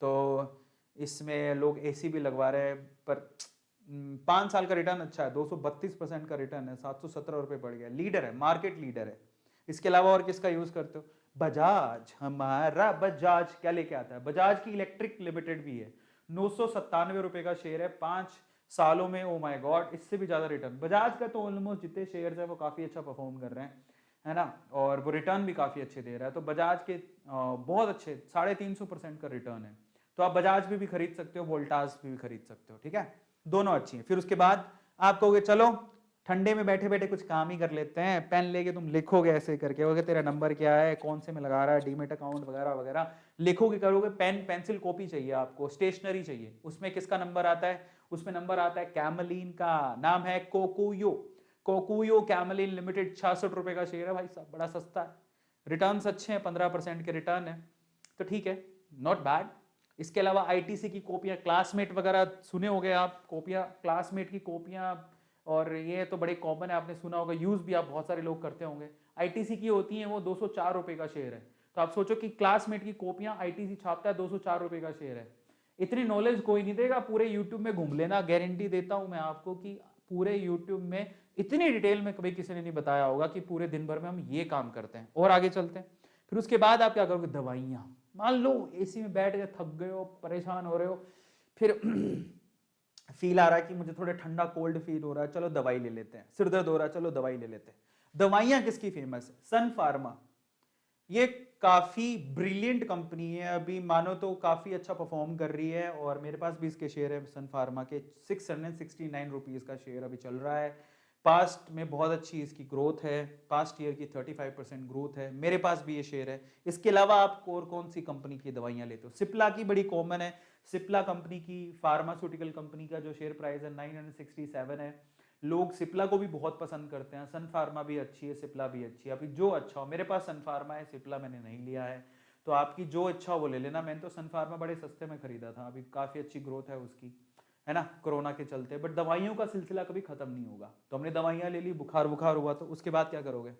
तो इसमें लोग एसी भी लगवा रहे हैं, पर 5 साल का रिटर्न अच्छा है, 232% का रिटर्न है, 717 रुपए बढ़ गया, लीडर है, मार्केट लीडर है। इसके अलावा और किसका यूज करते हो? बजाज, हमारा बजाज क्या लेके आता है? बजाज की इलेक्ट्रिक लिमिटेड भी है, 997 रुपए का शेयर है, 5 सालों में। ओ माय गॉड, इससे भी ज्यादा रिटर्न। बजाज का तो ऑलमोस्ट जितने शेयर है वो काफी अच्छा परफॉर्म कर रहे हैं, है ना, और वो रिटर्न भी काफी अच्छे दे रहा है। तो बजाज के बहुत अच्छे 350% का रिटर्न है। तो आप बजाज भी खरीद सकते हो, वोल्टास भी खरीद सकते हो, ठीक है, दोनों अच्छी हैं। फिर उसके बाद आप कहोगे चलो ठंडे में बैठे बैठे कुछ काम ही कर लेते हैं, पेन लेके तुम लिखोगे ऐसे करके, होगे तेरा नंबर क्या है, कौन से में लगा रहा है, डीमेट अकाउंट वगैरह वगैरह लिखोगे, करोगे। पेन पेंसिल कॉपी चाहिए आपको, स्टेशनरी चाहिए, उसमें किसका नंबर आता है? उसमें नंबर आता है कैमलीन का, नाम है कोकुयो, कोकुयो कैमलीन लिमिटेड, 66 रुपए का शेयर है भाई साहब, बड़ा सस्ता है, रिटर्न अच्छे हैं, 15% के रिटर्न है, तो ठीक है, नॉट बैड। इसके अलावा आईटीसी की कॉपियां, क्लासमेट वगैरह सुने होंगे आप, कॉपियां, क्लासमेट की कॉपियां, और ये तो बड़े कॉमन है, आपने सुना होगा, यूज भी आप बहुत सारे लोग करते होंगे। आईटीसी की होती हैं वो 204 रुपए का शेयर है। तो आप सोचो कि क्लासमेट की कॉपियां आईटीसी छापता है, 204 रुपए का शेयर है। इतनी नॉलेज कोई नहीं देगा, पूरे यूट्यूब में घूम लेना, गारंटी देता हूं मैं आपको कि पूरे यूट्यूब में इतनी डिटेल में कभी किसी ने नहीं बताया होगा कि पूरे दिन भर में हम ये काम करते हैं। और आगे चलते हैं। फिर उसके बाद आप क्या करोगे? दवाइयां। मान लो एसी में बैठ के थक गए हो, परेशान हो रहे हो, फिर फील आ रहा है कि मुझे थोड़ा ठंडा कोल्ड फील हो रहा है, चलो दवाई ले लेते हैं, सिर दर्द हो रहा है, चलो दवाई ले लेते हैं। दवाइयां किसकी फेमस है? सन फार्मा। ये काफी ब्रिलियंट कंपनी है, अभी मानो तो काफी अच्छा परफॉर्म कर रही है, और मेरे पास भी इसके शेयर है सन फार्मा के, 669 रुपीज का शेयर अभी चल रहा है। पास्ट में बहुत अच्छी इसकी ग्रोथ है, पास्ट ईयर की 35% ग्रोथ है, मेरे पास भी ये शेयर है। इसके अलावा आप और कौन सी कंपनी की दवाइयां लेते हो? सिप्ला की बड़ी कॉमन है, सिप्ला कंपनी की, फार्मास्यूटिकल कंपनी का जो शेयर प्राइस है 967 है। लोग सिप्ला को भी बहुत पसंद करते हैं। सन फार्मा भी अच्छी है, सिप्ला भी अच्छी है, अभी जो अच्छा हो। मेरे पास सन फार्मा है, सिप्ला मैंने नहीं लिया है, तो आपकी जो अच्छा हो वो ले लेना। मैंने तो सन फार्मा बड़े सस्ते में खरीदा था, अभी काफी अच्छी ग्रोथ है उसकी, है ना, कोरोना के चलते। बट दवाइयों का सिलसिला कभी खत्म नहीं होगा। तो हमने दवाइयां ले ली, बुखार बुखार हुआ, तो उसके बाद क्या करोगे?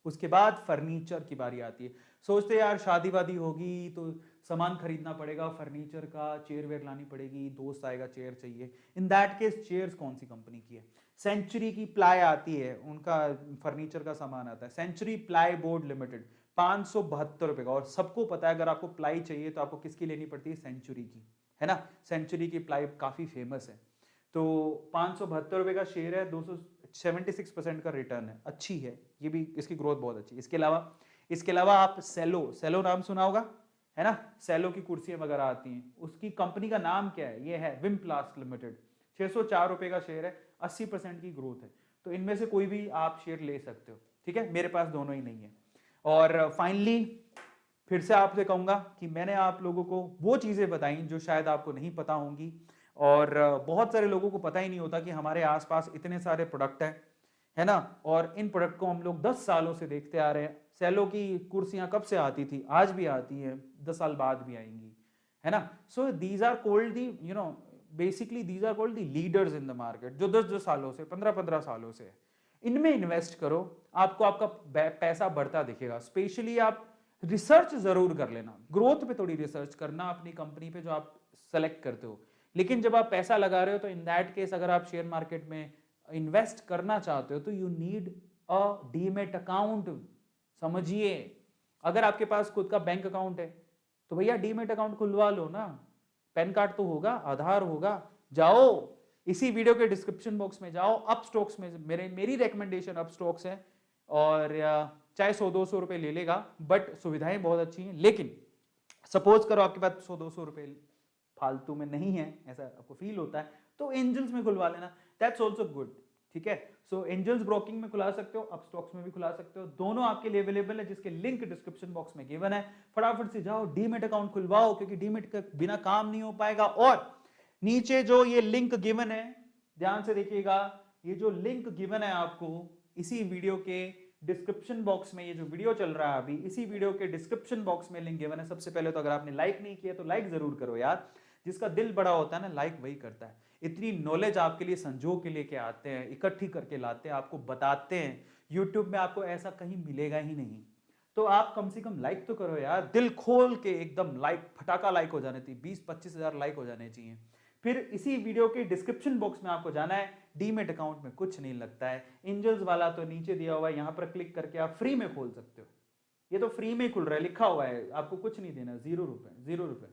उसके बाद फर्नीचर की बारी आती है। सोचते यार शादी वादी होगी तो सामान खरीदना पड़ेगा, फर्नीचर का, चेयर वेयर लानी पड़ेगी, दोस्त आएगा चेयर चाहिए। इन दैट केस चेयर्स कौन सी कंपनी की है? सेंचुरी की प्लाई आती है, उनका फर्नीचर का सामान आता है, सेंचुरी प्लाई बोर्ड लिमिटेड, 572 रुपए का। और सबको पता है अगर आपको प्लाई चाहिए तो आपको किसकी लेनी पड़ती है? सेंचुरी की, है ना। सेंचुरी की प्लाई काफी फेमस है। तो 572 रुपए का शेयर है, 276% का रिटर्न है, अच्छी है ये भी, इसकी ग्रोथ बहुत अच्छी है। इसके अलावा आप सेलो, सेलो नाम सुना होगा, है ना, सेलो की कुर्सियां वगैरह आती हैं, उसकी कंपनी का नाम क्या है? ये है विमप्लास्ट लिमिटेड, 604 रुपए का शेयर है, 80% की ग्रोथ है। तो इनमें से कोई भी आप शेयर ले सकते हो, ठीक है, मेरे पास दोनों ही नहीं है। और फाइनली फिर से आपसे कहूंगा कि मैंने आप लोगों को वो चीजें बताई जो शायद आपको नहीं पता होंगी, और बहुत सारे लोगों को पता ही नहीं होता कि हमारे आसपास इतने सारे प्रोडक्ट हैं, है ना, और इन प्रोडक्ट को हम लोग 10 सालों से देखते आ रहे हैं। सेलो की कुर्सियां कब से आती थी, आज भी आती हैं, 10 साल बाद भी आएंगी, है ना। So these are called the, you know, basically these are called the leaders in the market, जो 10-10 सालों से, 15-15 सालों से। इनमें इन्वेस्ट करो, आपको आपका पैसा बढ़ता दिखेगा। स्पेशली आप रिसर्च जरूर कर लेना, ग्रोथ पे थोड़ी रिसर्च करना अपनी कंपनी पे जो आप सेलेक्ट करते हो। लेकिन जब आप पैसा लगा रहे हो तो इन दैट केस अगर आप शेयर मार्केट में इन्वेस्ट करना चाहते हो तो you need a demat account. समझिए, अगर आपके पास खुद का बैंक अकाउंट है तो भैया डीमेट अकाउंट खुलवा लो ना, पैन कार्ड तो होगा, आधार होगा। जाओ इसी वीडियो के डिस्क्रिप्शन बॉक्स में जाओ, अप स्टॉक्स में, मेरी रिकमेंडेशन अप स्टॉक्स है, और चाहे 100-200 रुपए ले लेगा, बट सुविधाएं बहुत अच्छी हैं। लेकिन सपोज करो आपके पास 100-200 रुपए फालतू में नहीं है, ऐसा आपको फील होता है, तो एंजल्स में खुलवा लेना, दैट्स ऑल्सो गुड, ठीक है। सो एंजल्स ब्रोकिंग में खुला सकते हो, अप स्टॉक्स में भी खुला सकते हो, दोनों आपके लिए अवेलेबल है, जिसके लिंक डिस्क्रिप्शन बॉक्स में गिवन है। फटाफट से जाओ डीमेट अकाउंट खुलवाओ, क्योंकि डीमेट का बिना काम नहीं हो पाएगा। और नीचे जो ये लिंक गिवन है, ध्यान से देखिएगा, ये जो लिंक गिवन है आपको इसी वीडियो के डिस्क्रिप्शन बॉक्स में, ये जो वीडियो चल रहा है अभी, इसी वीडियो के डिस्क्रिप्शन बॉक्स में लिंक गिवन है। सबसे पहले तो अगर आपने लाइक नहीं किया तो लाइक जरूर करो यार, जिसका दिल बड़ा होता है ना, लाइक वही करता है। इतनी नॉलेज आपके लिए संजो के लेके आते हैं, इकट्ठी करके लाते हैं, आपको बताते हैं, यूट्यूब में आपको ऐसा कहीं मिलेगा ही नहीं। तो आप कम से कम लाइक तो करो यार, दिल खोल के एकदम लाइक, फटाका लाइक हो जाने चाहिए, 20-25 हजार लाइक हो जाने चाहिए, फिर इसी वीडियो के डिस्क्रिप्शन बॉक्स में आपको जाना है, डीमेट अकाउंट में कुछ नहीं लगता है, एंजल्स वाला तो नीचे दिया हुआ है, यहाँ पर क्लिक करके आप फ्री में खोल सकते हो। ये तो फ्री में खुल रहा है, लिखा हुआ है, आपको कुछ नहीं देना, 0 रुपए, 0 रुपए,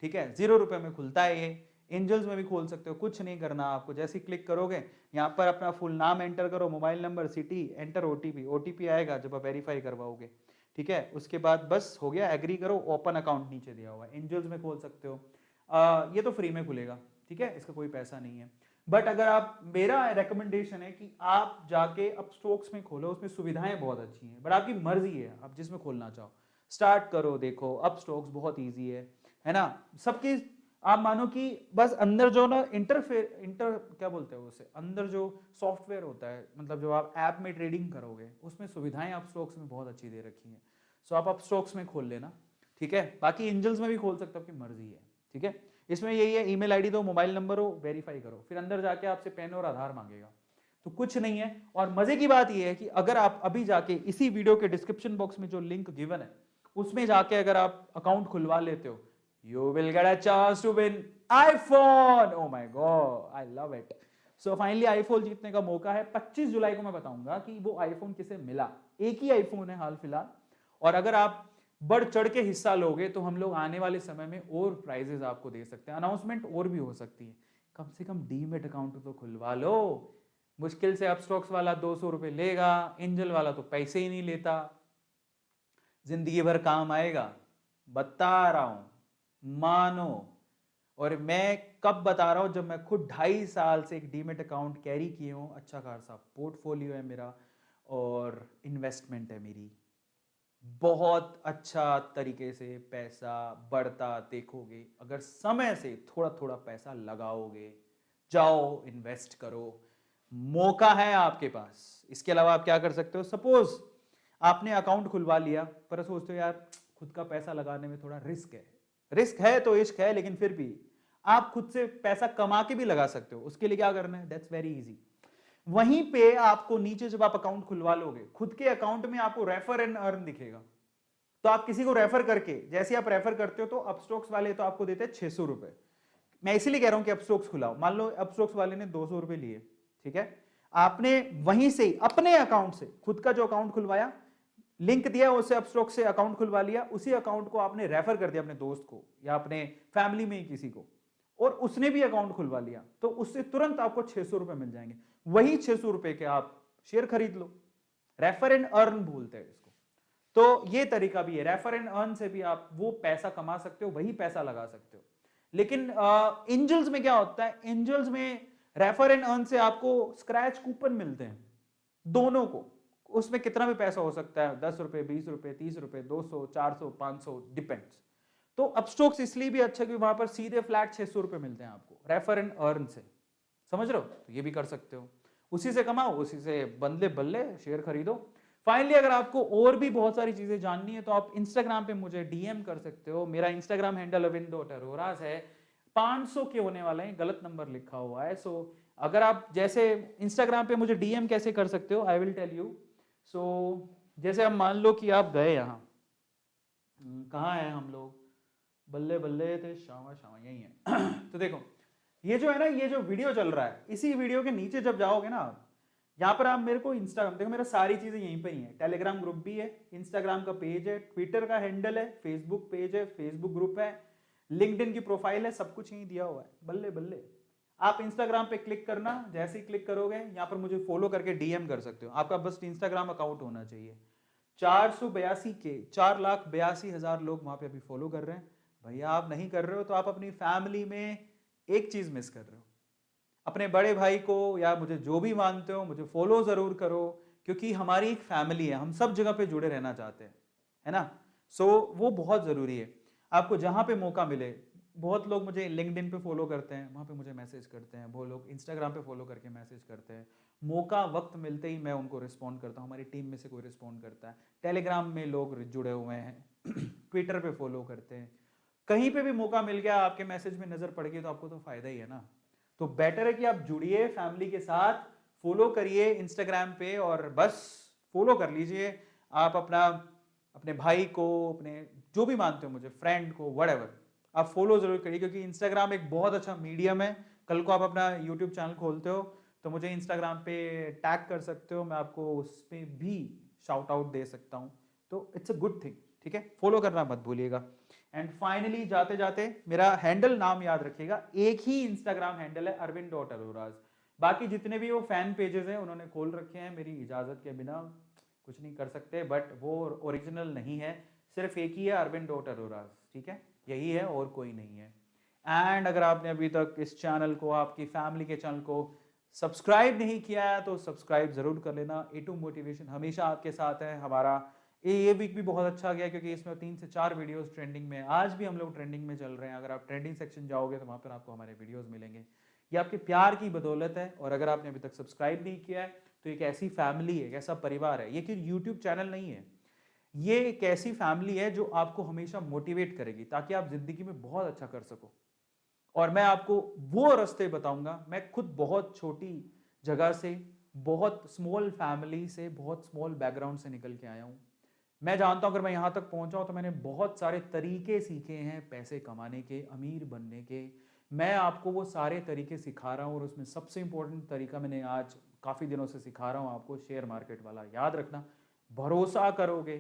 ठीक है, 0 रुपए में खुलता है ये। एंजल्स में भी खोल सकते हो, कुछ नहीं करना आपको, जैसे ही क्लिक करोगे यहाँ पर अपना फुल नाम एंटर करो, mobile number, city, enter OTP, OTP आएगा जब आप वेरीफाई करवाओगे, ठीक है, उसके बाद बस हो गया, एग्री करो, ओपन अकाउंट नीचे दिया हुआ है, एंजल्स में खोल सकते हो। ये तो फ्री में खुलेगा, ठीक है, इसका कोई पैसा नहीं है। बट अगर आप, मेरा रिकमेंडेशन है कि आप जाके अपस्टॉक्स में खोलो, उसमें सुविधाएं बहुत अच्छी हैं, बट आपकी मर्जी है आप जिसमें खोलना चाहो स्टार्ट करो। देखो अपस्टॉक्स बहुत ईजी है ना, सबकी, आप मानो कि बस अंदर जो ना इंटर क्या बोलते हैं उसे, अंदर जो सॉफ्टवेयर होता है, मतलब जो आप ऐप में ट्रेडिंग करोगे उसमें सुविधाएं अपस्टॉक्स में बहुत अच्छी दे रखी हैं। सो आप अपस्टॉक्स में खोल लेना, ठीक है, बाकी एंजल्स में भी खोल सकते हो, आपकी मर्जी है, ठीक है। इसमें यही है, ईमेल आईडी दो, मोबाइल नंबर हो, वेरीफाई करो, फिर अंदर जाके आपसे पैन और आधार मांगेगा, तो कुछ नहीं है। और मजे की बात यह है कि अगर आप अभी जाके इसी वीडियो के डिस्क्रिप्शन बॉक्स में जो लिंक गिवन है उसमें जाके अगर आप अकाउंट खुलवा लेते हो, you will get a chance to win iPhone. Oh my God, I love it. So finally iPhone जीतने का मौका है। 25 जुलाई को मैं बताऊंगा कि वो आईफोन किसे मिला, एक ही आईफोन है हाल फिलहाल, और अगर आप बढ़ चढ़ के हिस्सा लोगे तो हम लोग आने वाले समय में और प्राइजेस आपको दे सकते हैं, अनाउंसमेंट और भी हो सकती है। कम से कम डीमेट अकाउंट तो खुलवा लो, मुश्किल से अपस्टॉक्स वाला 200 रुपए लेगा, एंजल वाला तो पैसे ही नहीं लेता, जिंदगी भर काम आएगा, बता रहा हूं, मानो। और मैं कब बता रहा हूं, जब मैं खुद 2.5 साल से एक डीमेट अकाउंट कैरी किए हूं, अच्छा खासा पोर्टफोलियो है मेरा और इन्वेस्टमेंट है मेरी, बहुत अच्छा तरीके से पैसा बढ़ता देखोगे अगर समय से थोड़ा थोड़ा पैसा लगाओगे। जाओ इन्वेस्ट करो, मौका है आपके पास। इसके अलावा आप क्या कर सकते हो, सपोज आपने अकाउंट खुलवा लिया पर सोचते हो यार खुद का पैसा लगाने में थोड़ा रिस्क है, रिस्क है तो इश्क है, लेकिन फिर भी आप खुद से पैसा कमा के भी लगा सकते हो। उसके लिए क्या करना है, दैट्स वेरी इजी। वहीं पे आपको नीचे जब आप अकाउंट खुलवा लोगे, खुद के अकाउंट में आपको रेफर एंड अर्न दिखेगा, तो आप किसी को रेफर करके, जैसे आप रेफर करते हो तो अपस्टॉक्स वाले तो आपको देते हैं 600 रुपए। मैं इसीलिए कह रहा हूं कि अपस्टॉक्स खुलाओ। मान लो अपस्टॉक्स वाले ने 200 रुपए लिए, ठीक है, आपने वहीं से अपने अकाउंट से खुद का जो अकाउंट खुलवाया, लिंक दिया उसे, अपस्टॉक्स से अकाउंट खुलवा लिया, उसी अकाउंट को आपने रेफर कर दिया अपने दोस्त को या अपने फैमिली में ही किसी को, और उसने भी अकाउंट खुलवा लिया, तो उससे तुरंत आपको 600 रुपए मिल जाएंगे। वही 600 रुपए के आप शेयर खरीद लो, रेफर एंड अर्न बोलते हैं इसको। तो ये तरीका भी है, रेफर एंड अर्न से भी आप वो पैसा कमा सकते हो, वही पैसा लगा सकते हो। लेकिन एंजल्स में क्या होता है, एंजल्स में रेफर एंड अर्न से आपको स्क्रैच कूपन मिलते हैं दोनों को, उसमें कितना भी पैसा हो सकता है, 10 रुपए, 20 रुपए, 30 रुपए, 200, 400, 500, डिपेंड्स। तो अपस्टॉक्स इसलिए भी अच्छा कि वहां पर सीधे फ्लैट 600 रुपए मिलते हैं आपको रेफर एंड अर्न से, समझ रहे हो, तो ये भी कर सकते हो, उसी से कमाओ, उसी से बदले बल्ले शेयर खरीदो। फाइनली अगर आपको और भी बहुत सारी चीजें जाननी है तो आप इंस्टाग्राम पे मुझे डीएम कर सकते हो, मेरा इंस्टाग्राम हैंडल अविन.अरोरास है। 500 के होने वाले हैं, गलत नंबर लिखा हुआ है। सो अगर आप जैसे इंस्टाग्राम पे मुझे डीएम कैसे कर सकते हो, आई विल टेल यू। सो जैसे अब मान लो कि आप गए यहाँ, कहाँ है हम लोग, बल्ले बल्ले थे शामा शामा, यही है तो देखो ये जो है ना, ये जो वीडियो चल रहा है, इसी वीडियो के नीचे जब जाओगे ना आप, यहाँ पर आप मेरे को इंस्टाग्राम देखो, मेरा सारी चीजें यहीं पर ही है, टेलीग्राम ग्रुप भी है, इंस्टाग्राम का पेज है, ट्विटर का हैंडल है, फेसबुक पेज है, फेसबुक ग्रुप है, लिंक्डइन की प्रोफाइल है, सब कुछ यहीं दिया हुआ है, बल्ले बल्ले। आप इंस्टाग्राम पे क्लिक करना, जैसे ही क्लिक करोगे यहाँ पर मुझे फॉलो करके डीएम कर सकते हो, आपका बस इंस्टाग्राम अकाउंट होना चाहिए। 482,00,000 लोग वहां पे अभी फॉलो कर रहे हैं। भैया आप नहीं कर रहे हो तो आप अपनी फैमिली में एक चीज मिस कर रहे हो, अपने बड़े भाई को या मुझे जो भी मानते हो मुझे फॉलो जरूर करो, क्योंकि हमारी एक फैमिली है, हम सब जगह पे जुड़े रहना चाहते हैं, है ना। सो वो बहुत जरूरी है, आपको जहां पे मौका मिले। बहुत लोग मुझे लिंक्डइन पे फॉलो करते हैं, वहां पे मुझे मैसेज करते हैं, वो लोग इंस्टाग्राम पे फॉलो करके मैसेज करते हैं, मौका वक्त मिलते ही मैं उनको रिस्पॉन्ड करता हूँ, हमारी टीम में से कोई रिस्पॉन्ड करता है, टेलीग्राम में लोग जुड़े हुए हैं ट्विटर पे फॉलो करते हैं, कहीं पे भी मौका मिल गया, आपके मैसेज में नजर पड़ गई तो आपको तो फायदा ही है ना। तो बेटर है कि आप जुड़िए फैमिली के साथ, फॉलो करिए इंस्टाग्राम पे, और बस फॉलो कर लीजिए आप अपना, अपने भाई को, अपने जो भी मानते हो मुझे, फ्रेंड को, व्हाटएवर, आप फॉलो जरूर करिए, क्योंकि इंस्टाग्राम एक बहुत अच्छा मीडियम है। कल को आप अपना यूट्यूब चैनल खोलते हो तो मुझे इंस्टाग्राम पे टैग कर सकते हो, मैं आपको उसमें भी शाउट आउट दे सकता हूँ। तो इट्स अ गुड थिंग, ठीक है, फॉलो करना मत भूलिएगा। एंड फाइनली जाते जाते मेरा हैंडल नाम याद रखिएगा, एक ही इंस्टाग्राम हैंडल है arvind.arora। बाकी जितने भी वो फैन पेजेस हैं उन्होंने खोल रखे हैं, मेरी इजाजत के बिना कुछ नहीं कर सकते, बट वो ओरिजिनल नहीं है, सिर्फ एक ही है arvind.arora, ठीक है, यही है और कोई नहीं है। एंड अगर आपने अभी तक इस चैनल को, आपकी फैमिली के चैनल को सब्सक्राइब नहीं किया है तो सब्सक्राइब जरूर कर लेना। A2 मोटिवेशन हमेशा आपके साथ है। हमारा ये वीक भी बहुत अच्छा गया, क्योंकि इसमें 3 से 4 वीडियोस ट्रेंडिंग में, आज भी हम लोग ट्रेंडिंग में चल रहे हैं। अगर आप ट्रेंडिंग सेक्शन जाओगे तो वहां पर आपको हमारे वीडियोस मिलेंगे। ये आपके प्यार की बदौलत है। और अगर आपने अभी तक सब्सक्राइब नहीं किया है तो एक ऐसी फैमिली है, एक ऐसा परिवार है, ये कि यूट्यूब चैनल नहीं है, ये एक ऐसी फैमिली है जो आपको हमेशा मोटिवेट करेगी ताकि आप जिंदगी में बहुत अच्छा कर सको। और मैं आपको वो रास्ते बताऊंगा। मैं खुद बहुत छोटी जगह से, बहुत स्मॉल फैमिली से, बहुत स्मॉल बैकग्राउंड से निकल के आया हूं। मैं जानता हूं अगर मैं यहां तक पहुंचा हूं तो मैंने बहुत सारे तरीके सीखे हैं पैसे कमाने के, अमीर बनने के। मैं आपको वो सारे तरीके सिखा रहा हूं, और उसमें सबसे इंपॉर्टेंट तरीका मैंने आज काफी दिनों से सिखा रहा हूं आपको, शेयर मार्केट वाला। याद रखना, भरोसा करोगे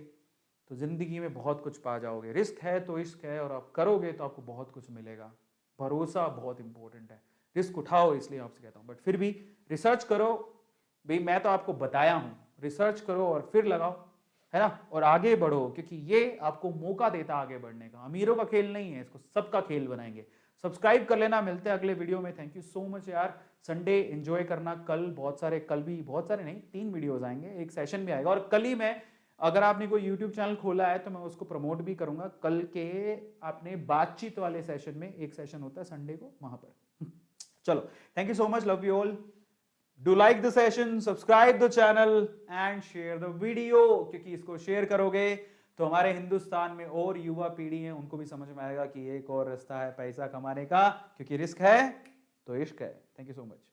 तो जिंदगी में बहुत कुछ पा जाओगे। रिस्क है तो इश्क है, और आप करोगे तो आपको बहुत कुछ मिलेगा। भरोसा बहुत इंपॉर्टेंट है। रिस्क उठाओ, इसलिए आपसे कहता हूं, बट फिर भी रिसर्च करो। भाई मैं तो आपको बताया हूं, रिसर्च करो और फिर लगाओ, है ना, और आगे बढ़ो, क्योंकि ये आपको मौका देता आगे बढ़ने का। अमीरों का खेल नहीं है, इसको सबका खेल बनाएंगे। सब्सक्राइब कर लेना, मिलते हैं अगले वीडियो में। थैंक यू सो मच यार। संडे एंजॉय करना। कल बहुत सारे, कल भी बहुत सारे नहीं, 3 वीडियोस आएंगे, एक सेशन भी आएगा। और कल ही मैं, अगर आपने कोई यूट्यूब चैनल खोला है तो मैं उसको प्रमोट भी करूंगा। कल के आपने बातचीत वाले सेशन में एक सेशन होता है संडे को, वहां पर। चलो, thank you so much, love you all. Do like the session, subscribe the channel and share the video, क्योंकि इसको शेयर करोगे तो हमारे हिंदुस्तान में और युवा पीढ़ी है, उनको भी समझ में आएगा कि एक और रास्ता है पैसा कमाने का, क्योंकि रिस्क है तो इश्क है। Thank you so much.